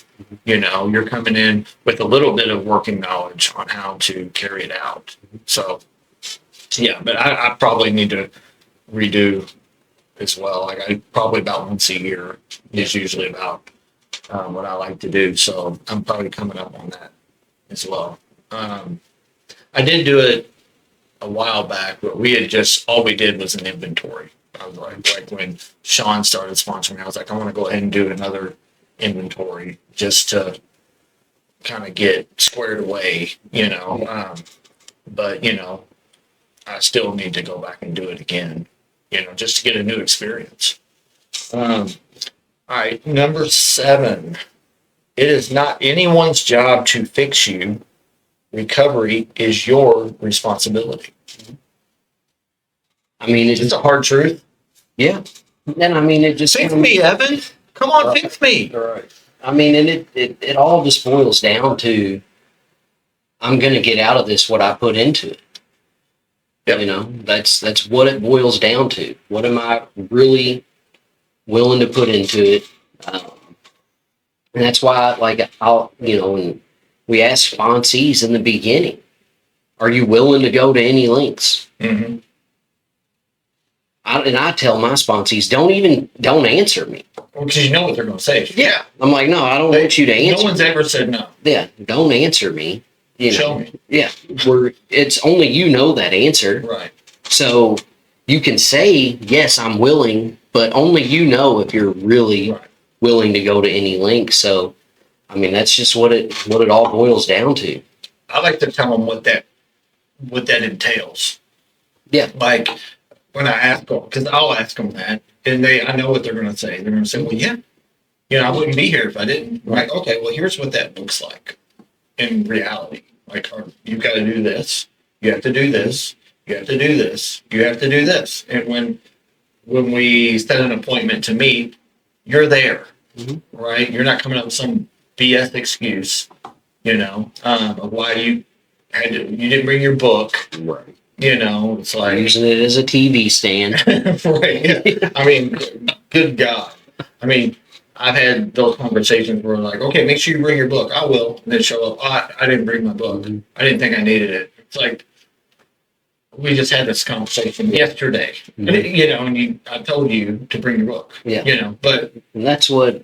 You know, you're coming in with a little bit of working knowledge on how to carry it out. So, yeah, but I probably need to redo as well. Like I probably about once a year is usually about what I like to do. So I'm probably coming up on that as well. I did do it a while back, but we had just all we did was an inventory. I was like when Sean started sponsoring, I was like, I want to go ahead and do another inventory just to kind of get squared away, you know. But you know, I still need to go back and do it again, you know, just to get a new experience. All right, number 7. It is not anyone's job to fix you. Recovery is your responsibility. I mean, It's a hard truth. yeah. And I mean, it just Fix me, Evan. Come on, fix me. All right. I mean, and it all just boils down to I'm going to get out of this what I put into it. Yep. You know, that's what it boils down to. What am I really willing to put into it? And that's why, like, I'll, you know, when we ask sponsees in the beginning, are you willing to go to any lengths? Mm-hmm. I tell my sponsees, don't answer me. Well, because you know what they're going to say. Yeah. I'm like, no, I don't want you to answer. No one's ever said no. Yeah, don't answer me. You know, Show me. yeah, it's only you know that answer. Right. So you can say, yes, I'm willing, but only you know if you're really Right. willing to go to any length. So, I mean, that's just what it all boils down to. I like to tell them what that entails. Yeah. Like when I ask them, because I'll ask them that, and I know what they're going to say. They're going to say, "Well, yeah, you know, I wouldn't be here if I didn't." I'm like, okay, well, here's what that looks like in reality. Like, you got to do this. You have to do this. You have to do this. You have to do this. And when we set an appointment to meet, you're there, Mhm. right? You're not coming up with some BS excuse, of why you you didn't bring your book. Right. It's I'm like, using it as a TV stand. right? Yeah. I mean, good God. I mean, I've had those conversations where like, okay, make sure you bring your book. I will. And then show up. Oh, I didn't bring my book. Mhm. I didn't think I needed it. It's like, we just had this conversation yesterday, and I told you to bring your book. Yeah. But And that's what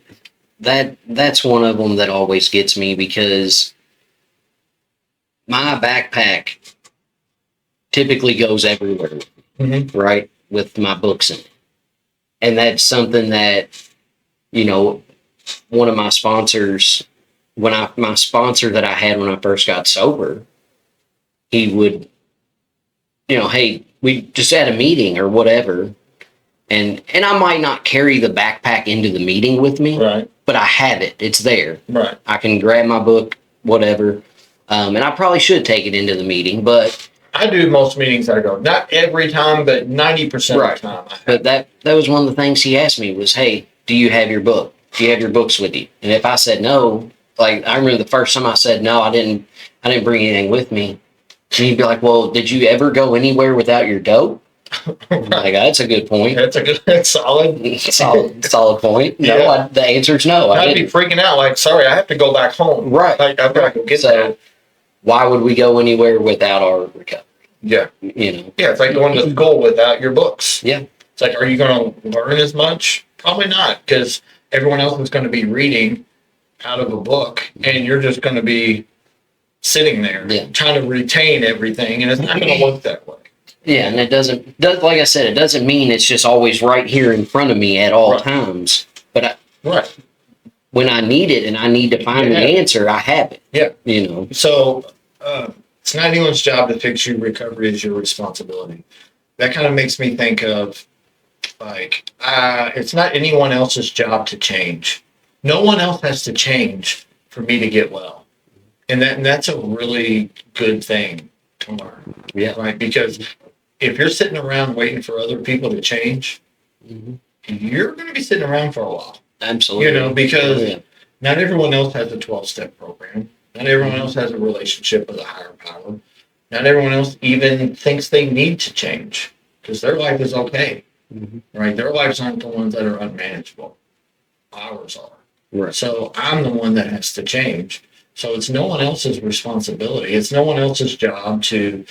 that's one of them that always gets me because my backpack typically goes everywhere, Mhm. right? With my books in it. And that's something that, you know, one of my sponsors, my sponsor that I had when I first got sober, he would, hey, we just had a meeting or whatever. And I might not carry the backpack into the meeting with me, right, but I have it. It's there. right, I can grab my book, whatever. And I probably should take it into the meeting, but I do most meetings I go. Not every time, but 90% Right. of the time. but that was one of the things he asked me was, hey, do you have your book? Do you have your books with you? And if I said no, like I remember the first time I said no, I didn't bring anything with me. And he'd be like, well, did you ever go anywhere without your dope? I'm like, that's a good point. That's solid. Solid point. No, Yeah. the answer is no. I I'd be didn't. freaking out. Like, sorry, I have to go back home. Right. Like, I've got to go get So that. why would we go anywhere without our recovery? Yeah. You know? Yeah, it's like going to school without your books. Yeah. It's like, are you going to learn as much? Probably not, because everyone else is going to be reading out of a book, and you're just going to be sitting there Yeah. trying to retain everything, and it's not going to work that way. Yeah, and it doesn't, like I said, it doesn't mean it's just always right here in front of me at all Right. times. But Right. when I need it and I need to find Yeah. the answer, I have it. Yeah. You know. So it's not anyone's job to fix you. Recovery is your responsibility. That kind of makes me think of like, it's not anyone else's job to change. No one else has to change for me to get well. And that's a really good thing to learn, Yeah. right? Because if you're sitting around waiting for other people to change, Mhm. you're going to be sitting around for a while. Absolutely. Because Yeah. not everyone else has a 12-step program. Not everyone else has a relationship with a higher power. Not everyone else even thinks they need to change because their life is okay, Mhm. right? Their lives aren't the ones that are unmanageable. Ours are. Right. So I'm the one that has to change. So it's no one else's responsibility. It's no one else's job to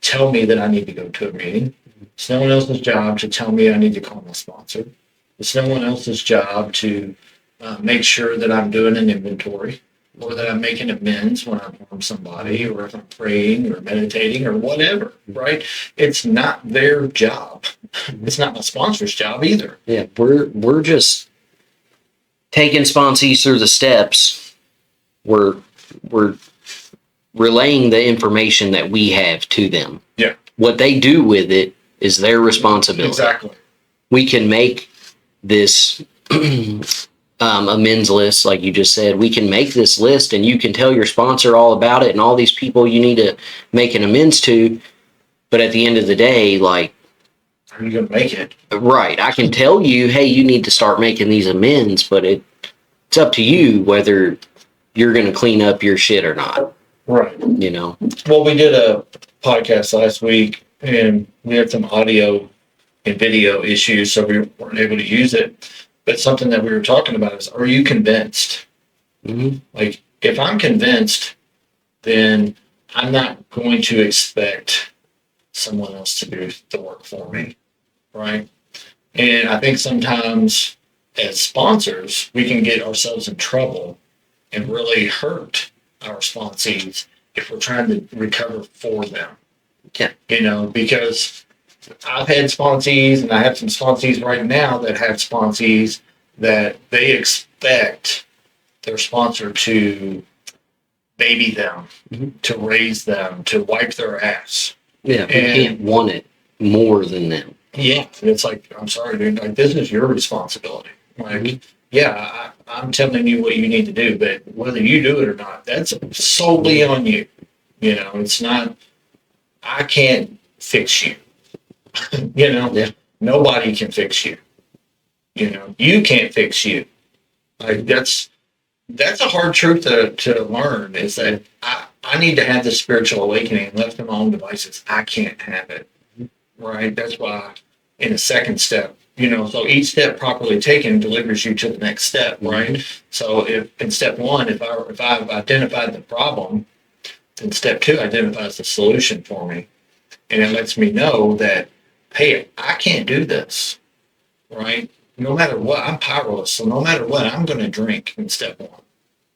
tell me that I need to go to a meeting. It's no one else's job to tell me I need to call my sponsor. It's no one else's job to make sure that I'm doing an inventory or that I'm making amends when I harm somebody or if I'm praying or meditating or whatever, right? It's not their job. It's not my sponsor's job either. Yeah. We're just taking sponsees through the steps. We're relaying the information that we have to them. Yeah. What they do with it is their responsibility. Exactly. We can make this amends list, like you just said. We can make this list, and you can tell your sponsor all about it and all these people you need to make an amends to. But at the end of the day, like, Are you going to make it? right, I can tell you, hey, you need to start making these amends, but it's up to you whether you're going to clean up your shit or not. Right. You know. Well, we did a podcast last week and we had some audio and video issues, so we weren't able to use it. But something that we were talking about is, are you convinced? Mhm. Like, if I'm convinced, then I'm not going to expect someone else to do the work for me, right? And I think sometimes as sponsors, we can get ourselves in trouble and really hurt our sponsees if we're trying to recover for them. Yeah. Because I've had sponsees and I have some sponsees right now that have sponsees that they expect their sponsor to baby them, Mhm. to raise them, to wipe their ass. Yeah, we And- can't want it more than them. Yeah. And it's like, I'm sorry, dude, like this is your responsibility. Like, Mhm. yeah, I'm telling you what you need to do, but whether you do it or not, that's solely on you. It's not, I can't fix you. You know, Yeah. nobody can fix you. You know, you can't fix you. Like that's a hard truth to learn is that I need to have this spiritual awakening left to my own devices. I can't have it. Right. That's why in the second step, you know, so each step properly taken delivers you to the next step. Right. So if in step one, if I've identified the problem, then step two identifies the solution for me. And it lets me know that, hey, I can't do this. Right. No matter what, I'm powerless. So no matter what, I'm going to drink in step one.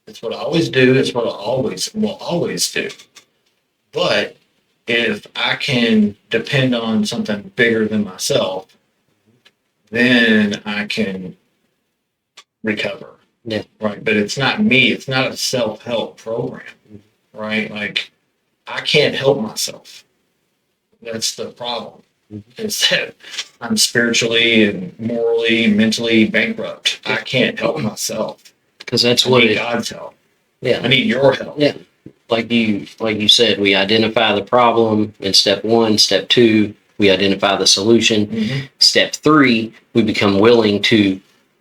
It's what I always do. It's what I will always do. But if I can depend on something bigger than myself, then I can recover. Yeah. Right. But it's not me. It's not a self-help program. Right. Like I can't help myself. That's the problem. Is that I'm spiritually and morally, mentally bankrupt. I can't help myself. Because that's I what need it. God's help. Yeah. I need your help. Yeah. Like you said, we identify the problem in step one. Step two, we identify the solution. Mhm. Step three, we become willing to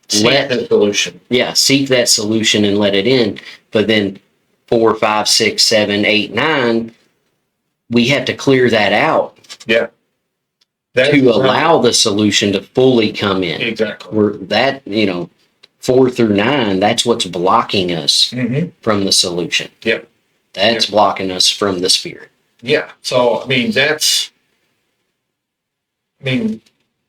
Seek the solution. seek that solution and let it in. But then 4, 5, 6, 7, 8, 9, we have to clear that out Yeah. That's to allow the solution to fully come in. exactly. We're that, 4 through 9, that's what's blocking us Mm-hmm. from the solution. Yep. That's blocking us from the spirit. Yeah. So I mean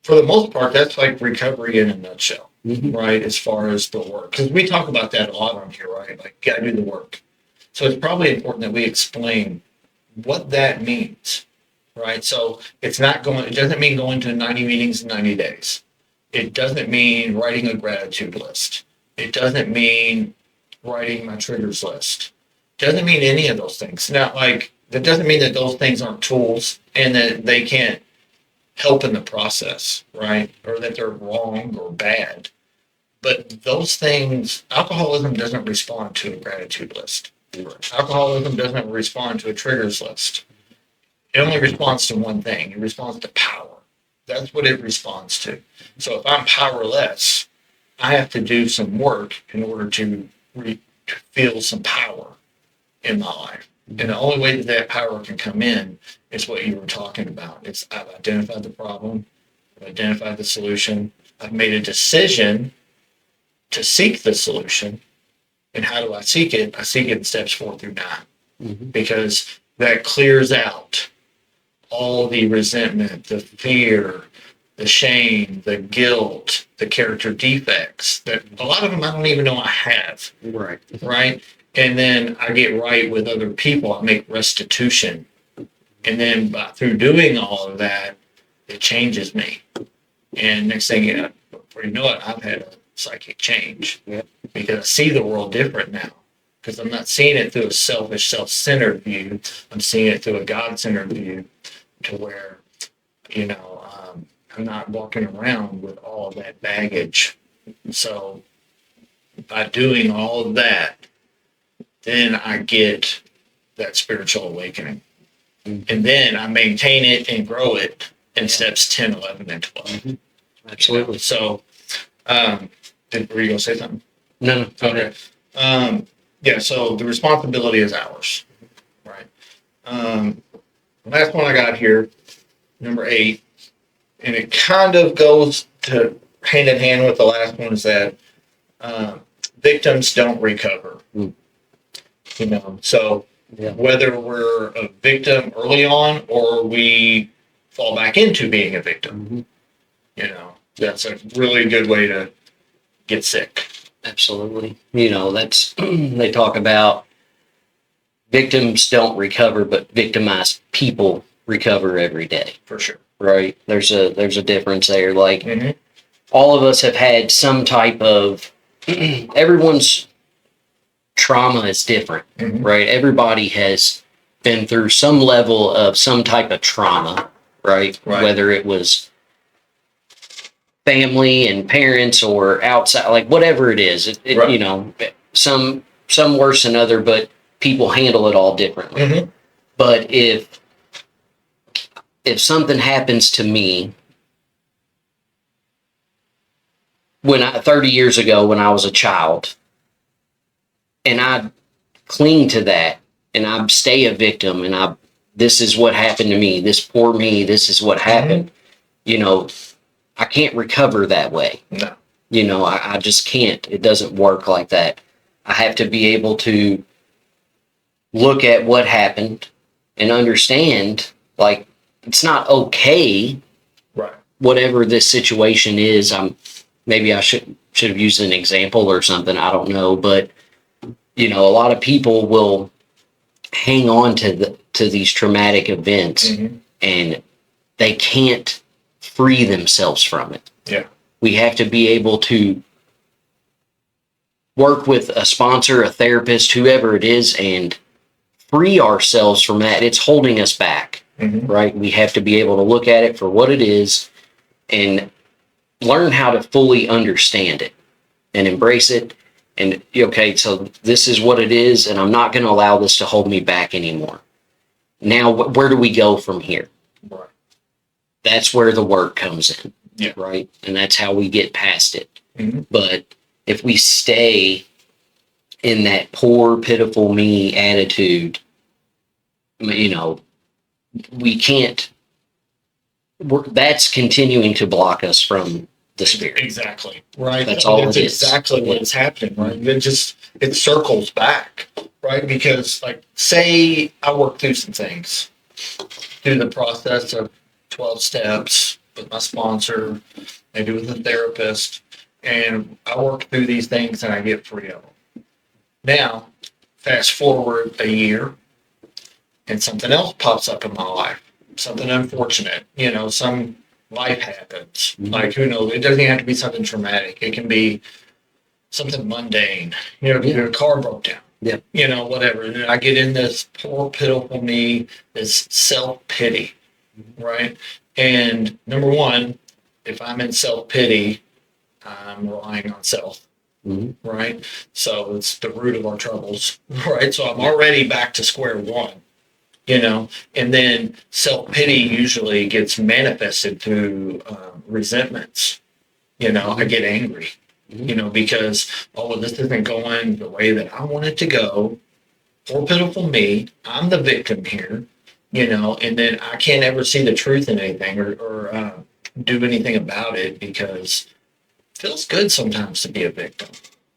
for the most part, that's like recovery in a nutshell, right? As far as the work, because we talk about that a lot on here, right? Like, gotta do the work. So it's probably important that we explain what that means, right? So it doesn't mean going to 90 meetings in 90 days. It doesn't mean writing a gratitude list. It doesn't mean writing my triggers list. Doesn't mean any of those things. Now, like, that doesn't mean that those things aren't tools and that they can't help in the process, right? Or that they're wrong or bad. But those things, alcoholism doesn't respond to a gratitude list. Alcoholism doesn't respond to a triggers list. It only responds to one thing. It responds to power. That's what it responds to. So if I'm powerless, I have to do some work in order to feel some power in my life. And the only way that power can come in is what you were talking about. It's I've identified the problem, I've identified the solution, I've made a decision to seek the solution. And how do I seek it? I seek it in steps 4 through 9 because that clears out all the resentment, the fear, the shame, the guilt, the character defects that a lot of them I don't even know I have. Right. Right. And then I get right with other people. I make restitution. And then through doing all of that, it changes me. And next thing you know, before you know it, I've had a psychic change. Yep. Because I see the world different now. Because I'm not seeing it through a selfish, self-centered view. I'm seeing it through a God-centered view to where, I'm not walking around with all of that baggage. So by doing all of that, then I get that spiritual awakening. And then I maintain it and grow it in steps 10, 11, and 12. Absolutely. So, were you going to say something? No. Okay. Yeah, so the responsibility is ours. Right. Last one I got here, number 8, and it kind of goes to hand in hand with the last one is that victims don't recover. So whether we're a victim early on or we fall back into being a victim, that's a really good way to get sick. Absolutely. That's they talk about victims don't recover, but victimized people recover every day. For sure. Right? There's a difference there. Like Mm-hmm. all of us have had some type of everyone's trauma is different, Mhm. right? Everybody has been through some level of some type of trauma, right? Right. Whether it was family and parents or outside, like whatever it is, Right. some worse than other, but people handle it all differently. Mm-hmm. But if if something happens to me, 30 years ago when I was a child, and I cling to that and I stay a victim and this is what happened to me, this poor me, this is what happened, I can't recover that way. No. I just can't. It doesn't work like that. I have to be able to look at what happened and understand, like, it's not okay, Right. whatever this situation is. Maybe I should have used an example or something. I don't know, but a lot of people will hang on to these traumatic events, Mm-hmm. and they can't free themselves from it. Yeah. We have to be able to work with a sponsor, a therapist, whoever it is, and free ourselves from that. It's holding us back, Mm-hmm. right? We have to be able to look at it for what it is and learn how to fully understand it and embrace it. And, okay, so this is what it is, and I'm not going to allow this to hold me back anymore. Now, where do we go from here? Right. That's where the work comes in, Yeah. right? And that's how we get past it. Mm-hmm. But if we stay in that poor, pitiful me attitude, we can't. That's continuing to block us from the spirit. Exactly. Right. That's all That's it is. exactly what is happening. Right. It circles back. Right. Because, like, say I work through some things through the process of 12 steps with my sponsor, maybe with a therapist, and I work through these things and I get free of them. Now, fast forward a year and something else pops up in my life, something unfortunate, some life happens. Mhm. Like, who knows? It doesn't even have to be something traumatic. It can be something mundane. Your car broke down. Yeah. Whatever. And then I get in this poor, pitiful me, this self-pity, right? And number one, if I'm in self-pity, I'm relying on self, Mhm. right? So it's the root of our troubles, right? So I'm already back to square one, and then self-pity usually gets manifested through resentments. I get angry, because, this isn't going the way that I want it to go. Poor pitiful me, I'm the victim here, and then I can't ever see the truth in anything or do anything about it because it feels good sometimes to be a victim.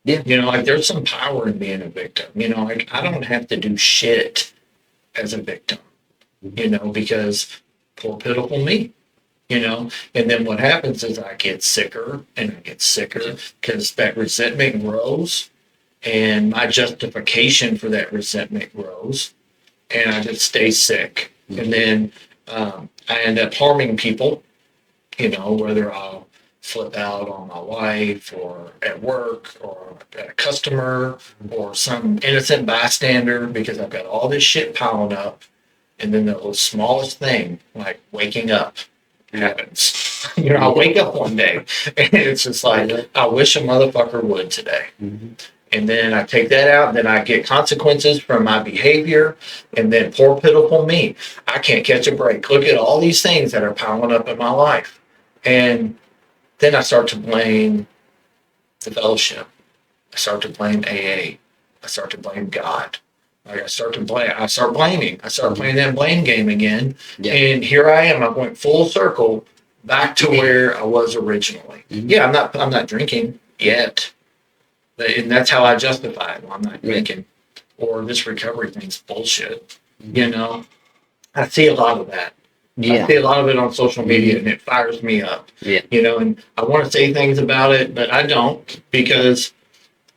Yeah. Like, there's some power in being a victim. Like, I don't have to do shit as a victim, because poor pitiful me, and then what happens is I get sicker and I get sicker because that resentment grows and my justification for that resentment grows and I just stay sick. And then I end up harming people, whether I'll flip out on my wife or at work or at a customer or some innocent bystander because I've got all this shit piling up. And then the smallest thing, like waking up, happens. I wake up one day and it's just like, I wish a motherfucker would today. Mm-hmm. And then I take that out, and then I get consequences from my behavior, and then poor pitiful me. I can't catch a break. Look at all these things that are piling up in my life. And then I start to blame the fellowship. I start to blame AA. I start to blame God. Like, I start blaming. I start playing that blame game again. Yeah. And here I am. I went full circle back to where I was originally. Mhm. Yeah, I'm not drinking yet. And that's how I justify it. Well, I'm not drinking. Or this recovery thing's bullshit. I see a lot of that. Yeah. I see a lot of it on social media, and it fires me up. Yeah. And I want to say things about it, but I don't because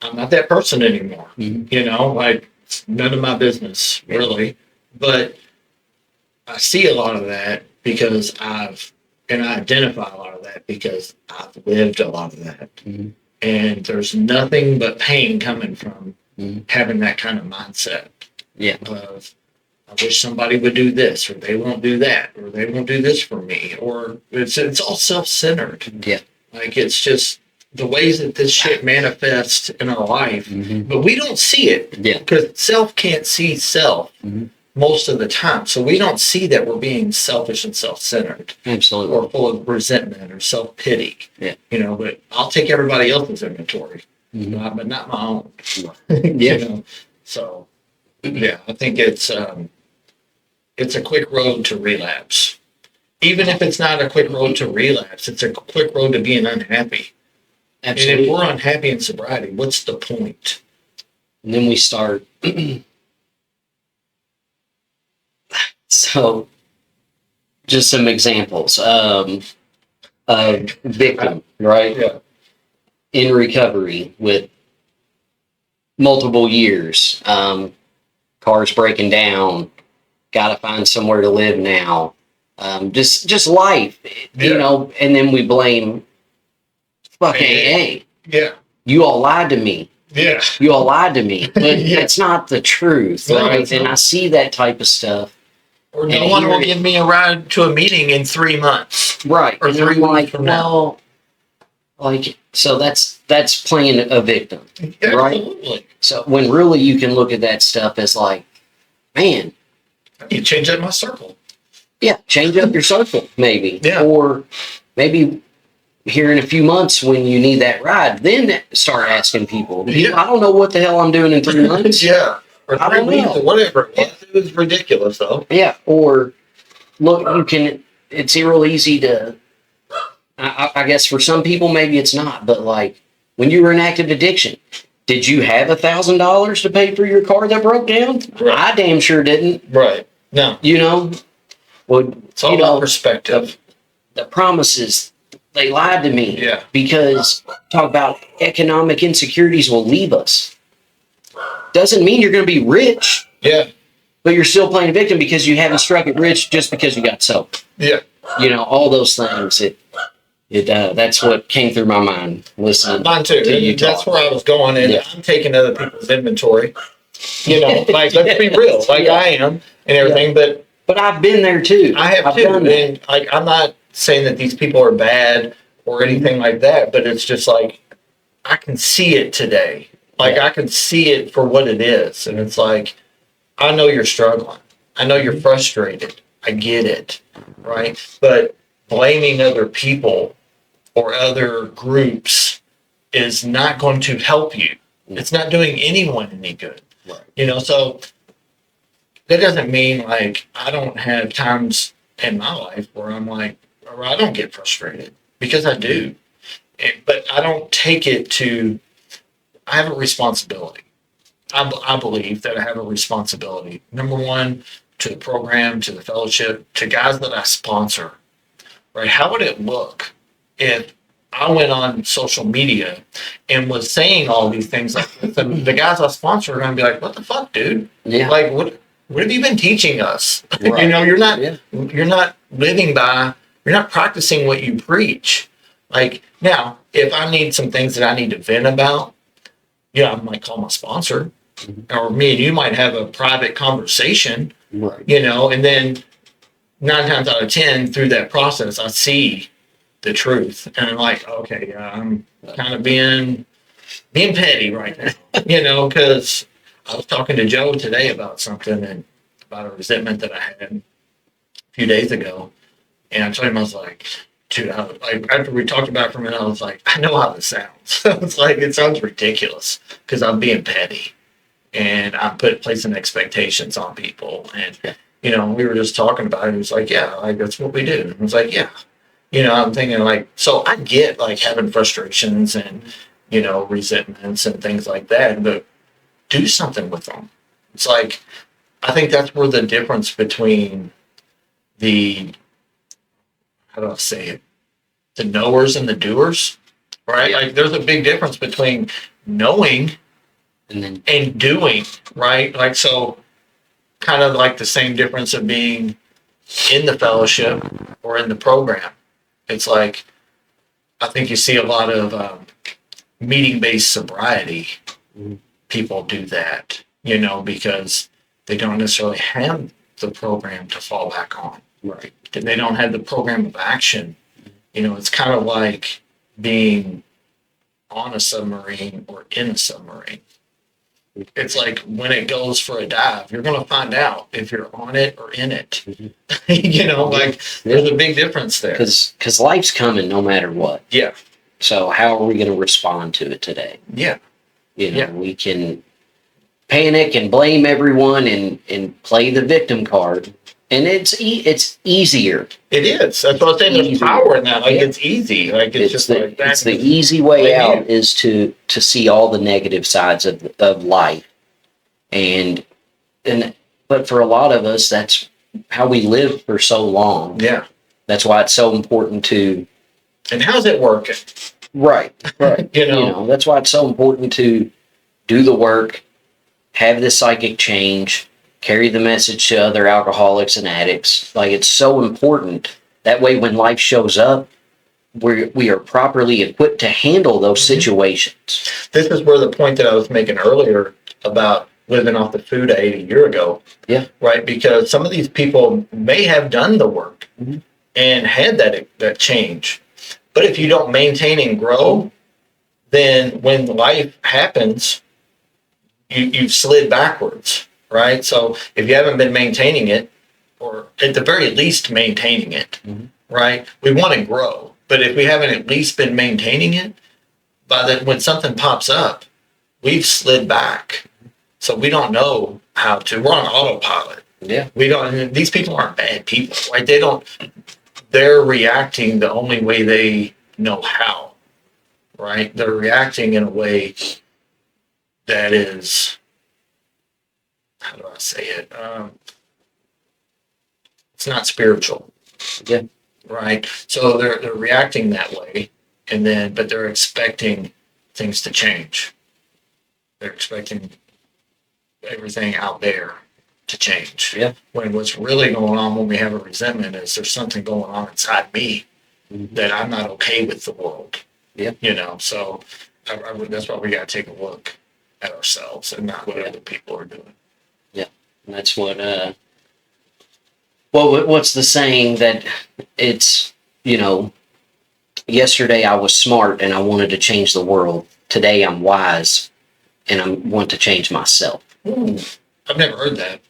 I'm not that person anymore. Mhm. Like, it's none of my business, really. But I see a lot of that because I identify a lot of that because I've lived a lot of that. Mhm. And there's nothing but pain coming from Mhm. having that kind of mindset Yeah. of, I wish somebody would do this, or they won't do that, or they won't do this for me, or it's all self-centered. Yeah. Like, it's just the ways that this shit manifests in our life, Mhm. but we don't see it Yeah. because self can't see self, Mhm. most of the time. So we don't see that we're being selfish and self-centered Absolutely. or full of resentment or self-pity. Yeah. But I'll take everybody else's inventory, Mhm. but not my own. Yeah. So yeah, I think it's a quick road to relapse. Even if it's not a quick road to relapse, it's a quick road to being unhappy. And if Absolutely. we're unhappy in sobriety, what's the point? And then we start. So, just some examples. A victim, right? Yeah. In recovery with multiple years. Cars breaking down. Got to find somewhere to live now. Just life, Yeah. And then we blame fuck AA. AA. Yeah. You all lied to me. Yeah. You all lied to me. But Yeah. that's not the truth, No, right? it's And not. I see that type of stuff. Or no And one here will it- give me a ride to a meeting in 3 months. Right. Or And 3 I'm weeks like, from now. well, so that's playing a victim. Right. Absolutely. So when really you can look at that stuff as like, man, I need to change up my circle. yeah, change up your circle, maybe. Yeah. Or maybe here in a few months when you need that ride, then start asking people. Yeah. I don't know what the hell I'm doing in 3 months. Yeah. Or I 3 don't weeks know. or whatever. It was ridiculous though. Yeah. Or look, it's real easy to, I guess for some people, maybe it's not, but like when you were in active addiction, did you have $1,000 to pay for your car that broke down? Right. I damn sure didn't. Right. No. Well, It's all about perspective. the promises, they lied to me. Yeah. Because talk about economic insecurities will leave us. Doesn't mean you're going to be rich, Yeah. but you're still playing a victim because you haven't struck it rich just because you got sober. Yeah. All those things. That's what came through my mind listening. Mine too. to you And that's talk. where I was going, and Yeah. I'm taking other people's inventory. Like let's be real, like Yeah. I am and everything, but But I've been there too. I have I've too. done that. And like I'm not saying that these people are bad or anything like that, but it's just like I can see it today. Like Yeah. I can see it for what it is, and it's like I know you're struggling. I know you're frustrated. I get it, right? But blaming other people or other groups is not going to help you. It's not doing anyone any good. Right. So that doesn't mean like I don't have times in my life where I'm like, or I don't get frustrated because I do. But I don't take it to, I have a responsibility. I believe that I have a responsibility. Number one, to the program, to the fellowship, to guys that I sponsor, right? How would it look if I went on social media and was saying all these things like this? And the guys I sponsor are going to be like, what the fuck, dude? Yeah. Like, what have you been teaching us? Right. You're Yeah. not living by, you're not practicing what you preach. Like now, if I need some things that I need to vent about, I might call my sponsor, or me and you might have a private conversation, Right. and then 9 times out of 10 through that process, I see the truth, and I'm like, okay, I'm kind of being petty right now, because I was talking to Joe today about something and about a resentment that I had a few days ago, and I told him I was like, dude, after we talked about it for a minute, I was like, I know how this sounds. It's like it sounds ridiculous because I'm being petty and I'm placing expectations on people, and we were just talking about it. He was like, yeah, like that's what we do. And I was like, yeah. I'm thinking like, so I get like having frustrations and, resentments and things like that, but do something with them. It's like, I think that's where the difference between how do I say it? The knowers and the doers, right? Yeah. Like there's a big difference between knowing and doing, right? Like, so kind of like the same difference of being in the fellowship or in the program. It's like, I think you see a lot of meeting-based sobriety. People do that, because they don't necessarily have the program to fall back on. Right. They don't have the program of action. It's kind of like being on a submarine or in a submarine. It's like when it goes for a dive, you're going to find out if you're on it or in it. You know, like there's a big difference there. Because life's coming no matter what. Yeah. So how are we going to respond to it today? Yeah. You know, Yeah. we can panic and blame everyone and play the victim card, and it's easier. It is. That's what I'm saying. There's Easy. power in that. Like Yeah. it's easy. Like it's just like that. It's the easy way Blame out is to see all the negative sides of life, and but for a lot of us, that's how we lived for so long. Yeah. That's why it's so important to And how's it working? right. You know. That's why it's so important to do the work, have the psychic change, carry the message to other alcoholics and addicts. Like it's so important. That way when life shows up, we are properly equipped to handle those situations. This is where the point that I was making earlier about living off the food I ate a year ago. Yeah. Right. Because some of these people may have done the work Mhm. and had that change. But if you don't maintain and grow, then when life happens, you've slid backwards. Right. So if you haven't been maintaining it, or at the very least maintaining it, Mhm. right? We want to grow. But if we haven't at least been maintaining it, when something pops up, we've slid back. So we don't know how to. We're on autopilot. Yeah. We don't. These people aren't bad people, right? They're reacting the only way they know how, right? They're reacting in a way that is, how do I say it? It's not spiritual. Yeah. Right. So they're reacting that way, but they're expecting things to change. They're expecting everything out there to change. Yeah. When what's really going on when we have a resentment is there's something going on inside me Mhm. that I'm not okay with the world. Yeah. You know, so that's why we got to take a look at ourselves and not what other people are doing. And that's what's the saying that it's, yesterday I was smart and I wanted to change the world. Today I'm wise and I want to change myself. Ooh, I've never heard that.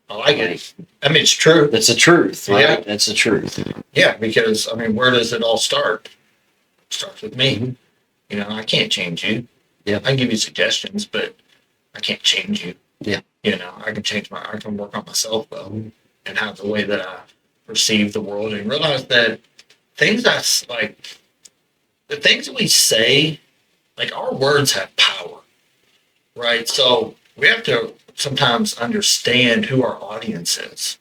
I like it. I mean, it's true. That's the truth, right? Yeah. That's the truth. Yeah, because I mean, where does it all start? It starts with me. Mhm. You know, I can't change you. Yeah. I can give you suggestions, but I can't change you. Yeah. You know, I can work on myself though, and have the way that I perceive the world, and realize that the things that we say, like our words have power, right? So we have to sometimes understand who our audience is.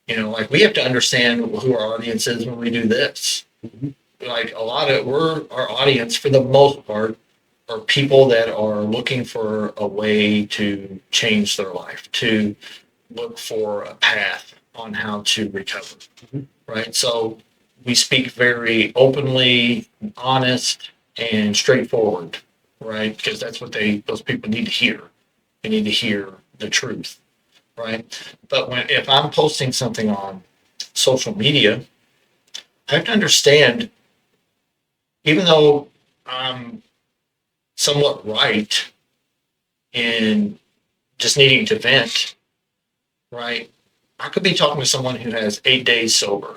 You know, like we have to understand who our audience is when we do this. Mhm. Like our audience for the most part are people that are looking for a way to change their life, to look for a path on how to recover. Mhm. Right. So we speak very openly, honest, and straightforward, right? Because that's what those people need to hear. They need to hear the truth, right? But if I'm posting something on social media, I have to understand, even though I'm somewhat right in just needing to vent, right? I could be talking to someone who has 8 days sober.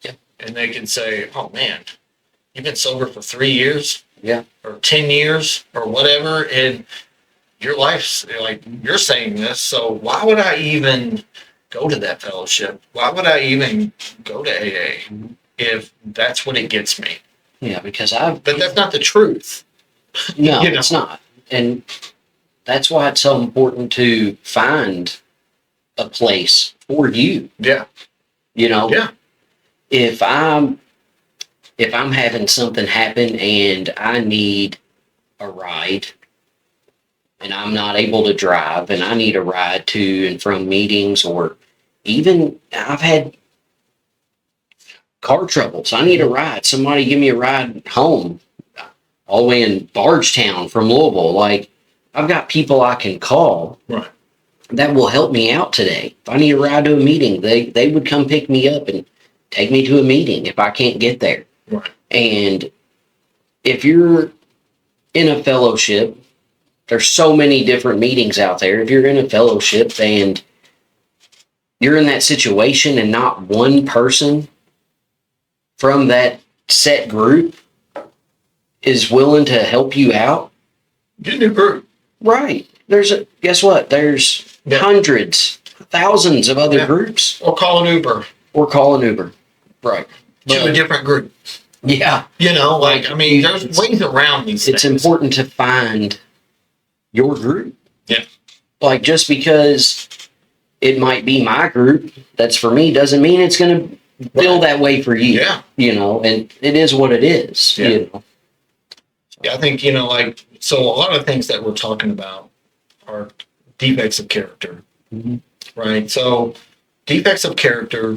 Yeah. And they can say, oh man, you've been sober for 3 years? Yeah. Or 10 years or whatever. And your life's like, you're saying this. So why would I even go to that fellowship? Why would I even go to AA if that's what it gets me? Yeah, because But that's not the truth. no, you know. it's not. And that's why it's so important to find a place for you. Yeah. Yeah. Yeah. If I'm having something happen and I need a ride and I'm not able to drive and I need a ride to and from meetings, or even I've had car troubles. I need a ride. Somebody give me a ride home all the way in Bardstown from Louisville. Like, I've got people I can call Right. that will help me out today. If I need a ride to a meeting, they would come pick me up and take me to a meeting if I can't get there. Right. And if you're in a fellowship there's so many different meetings out there. If you're in a fellowship and you're in that situation and not one person from that set group is willing to help you out, Get a new group. right? Guess what? There's Yeah. hundreds, thousands of other Yeah. groups, Or call an Uber or call an Uber. Right. to a But, different group. yeah. You know, like, I mean, there's ways around these It's things. important to find your group. Yeah. Like just because it might be my group that's for me doesn't mean it's going to feel Right. that way for you. Yeah. You know, and it is what it is. Yeah. You know? Yeah, I think, you know, like, so a lot of things that we're talking about are defects of character, Mhm. right? So, defects of character,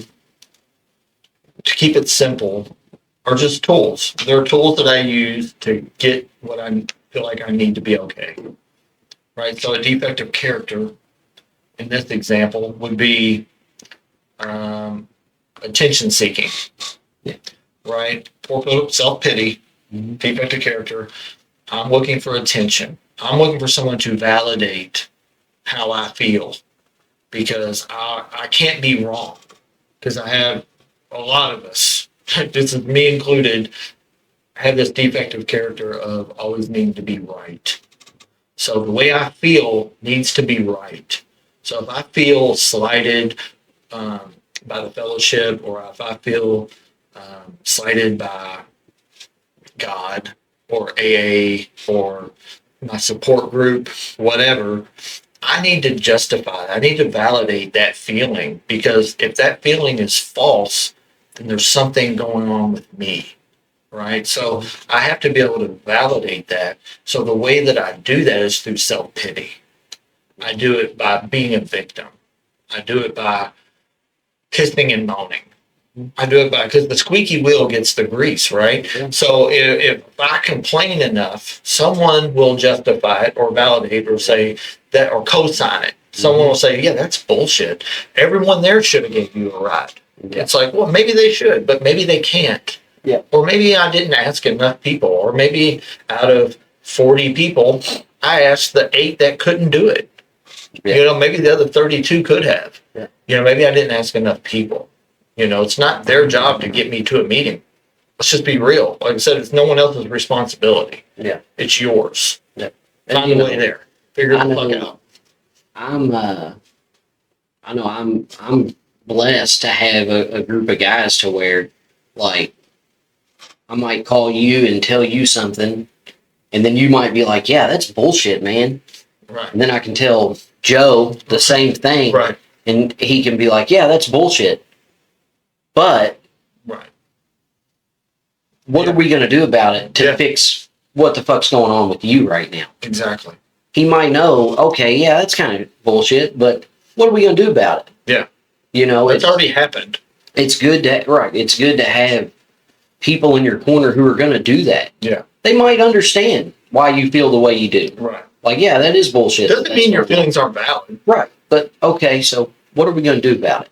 to keep it simple, are just tools. They're tools that I use to get what I feel like I need to be okay, right? So, a defect of character in this example would be attention seeking, Yeah. right? Or self pity, Mhm. defect of character. I'm looking for attention. I'm looking for someone to validate how I feel because I can't be wrong because I have a lot of us, this is me included, have this defective character of always needing to be right. So the way I feel needs to be right. So if I feel slighted by the fellowship, or if I feel slighted by God or AA or my support group, whatever, I need to justify, I need to validate that feeling because if that feeling is false, then there's something going on with me, right? So I have to be able to validate that. So the way that I do that is through self pity. I do it by being a victim. I do it by pissing and moaning. I do it by because the squeaky wheel gets the grease, right? Yeah. So if I complain enough, someone will justify it or validate or say that or co-sign it. Someone will say, "Yeah, that's bullshit. Everyone there should have gave you a ride." Yeah. It's like, well, maybe they should, but maybe they can't. Yeah. Or maybe I didn't ask enough people, or maybe out of 40 people, I asked the 8 that couldn't do it. Yeah. You know, maybe the other 32 could have. Yeah. You know, maybe I didn't ask enough people. You know, it's not their job to get me to a meeting. Let's just be real. Like I said, it's no one else's responsibility. Yeah. It's yours. And, Find you a know, way there. Figure I the fuck know- out. I'm blessed to have a group of guys to where, like, I might call you and tell you something, and then you might be like, "Yeah, that's bullshit, man." Right. And then I can tell Joe the same thing, Right. and he can be like, "Yeah, that's bullshit." But Right. what Yeah. are we going to do about it to Yeah. fix what the fuck's going on with you right now? Exactly. He might know, okay, yeah, that's kind of bullshit, but what are we going to do about it? Yeah. You know, It's already happened. it's good to, right, it's good to have people in your corner who are going to do that. Yeah. They might understand why you feel the way you do. Right. Like, yeah, that is bullshit. Doesn't That's mean your what I'm- feelings aren't valid. Right. But, okay, so what are we going to do about it?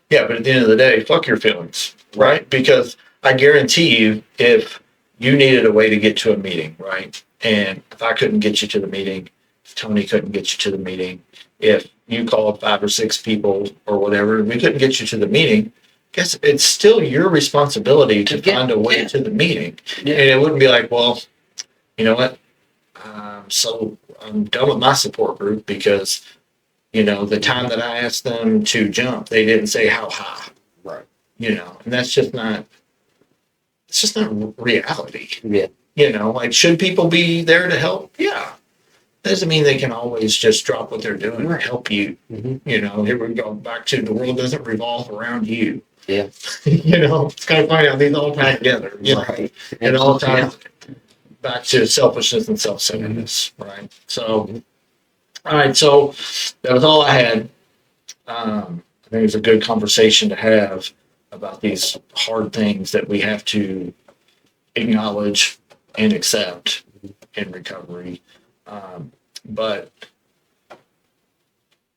Yeah, but at the end of the day, fuck your feelings, right? Because I guarantee you, if you needed a way to get to a meeting, right? And if I couldn't get you to the meeting, if Tony couldn't get you to the meeting, if you called 5 or 6 people or whatever, and we couldn't get you to the meeting, guess it's still your responsibility to Yeah, find a way yeah. to the meeting. Yeah. And it wouldn't be like, well, you know what? So I'm done with my support group because, you know, the time that I asked them to jump, they didn't say how high. Right. You know, and that's just not, it's just not reality. Yeah. You know, like, should people be there to help? Yeah. Doesn't mean they can always just drop what they're doing or help you. Mhm. You know, here we go back to the world doesn't revolve around you. Yeah. You know, it's kind of funny how these all tie together. You know, Right. it all Yeah. ties back to selfishness and self-centeredness, right? So, all right, so that was all I had. I think it was a good conversation to have about these hard things that we have to acknowledge and accept in recovery. But,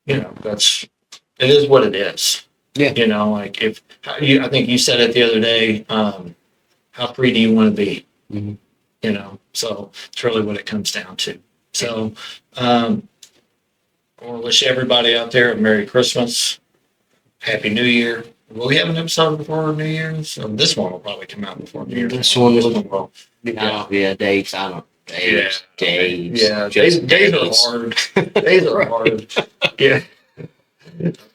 you know, it is what it is. Yeah. You know, like I think you said it the other day, how free do you want to be? Mhm. You know, so it's really what it comes down to. So, I want to wish everybody out there a Merry Christmas, Happy New Year. Will we have an episode before New Year's? This one will probably come out before New Year's. This one will. will. Yeah, dates. I don't. Days. Yeah, Just days are days. hard. Days are hard. Yeah.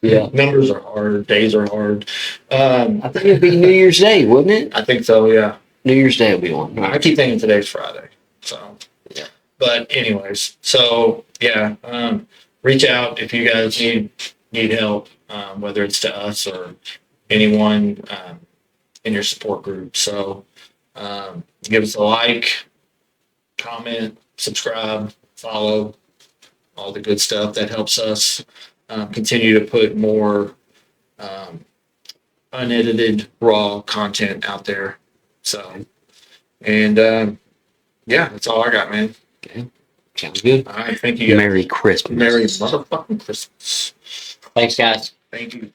Yeah. Numbers are hard. Days are hard. I think it'd be New Year's Day, wouldn't it? I think so. Yeah. New Year's Day will be one. I keep thinking today's Friday. So. Yeah. But anyways, so yeah, reach out if you guys need help, whether it's to us or anyone in your support group. So give us a like, comment, subscribe, follow, all the good stuff that helps us continue to put more unedited, raw content out there. So, and yeah, that's all I got, man. Okay. Sounds good. All right, thank you guys. Merry Christmas. Merry motherfucking Christmas. Thanks, guys. Thank you.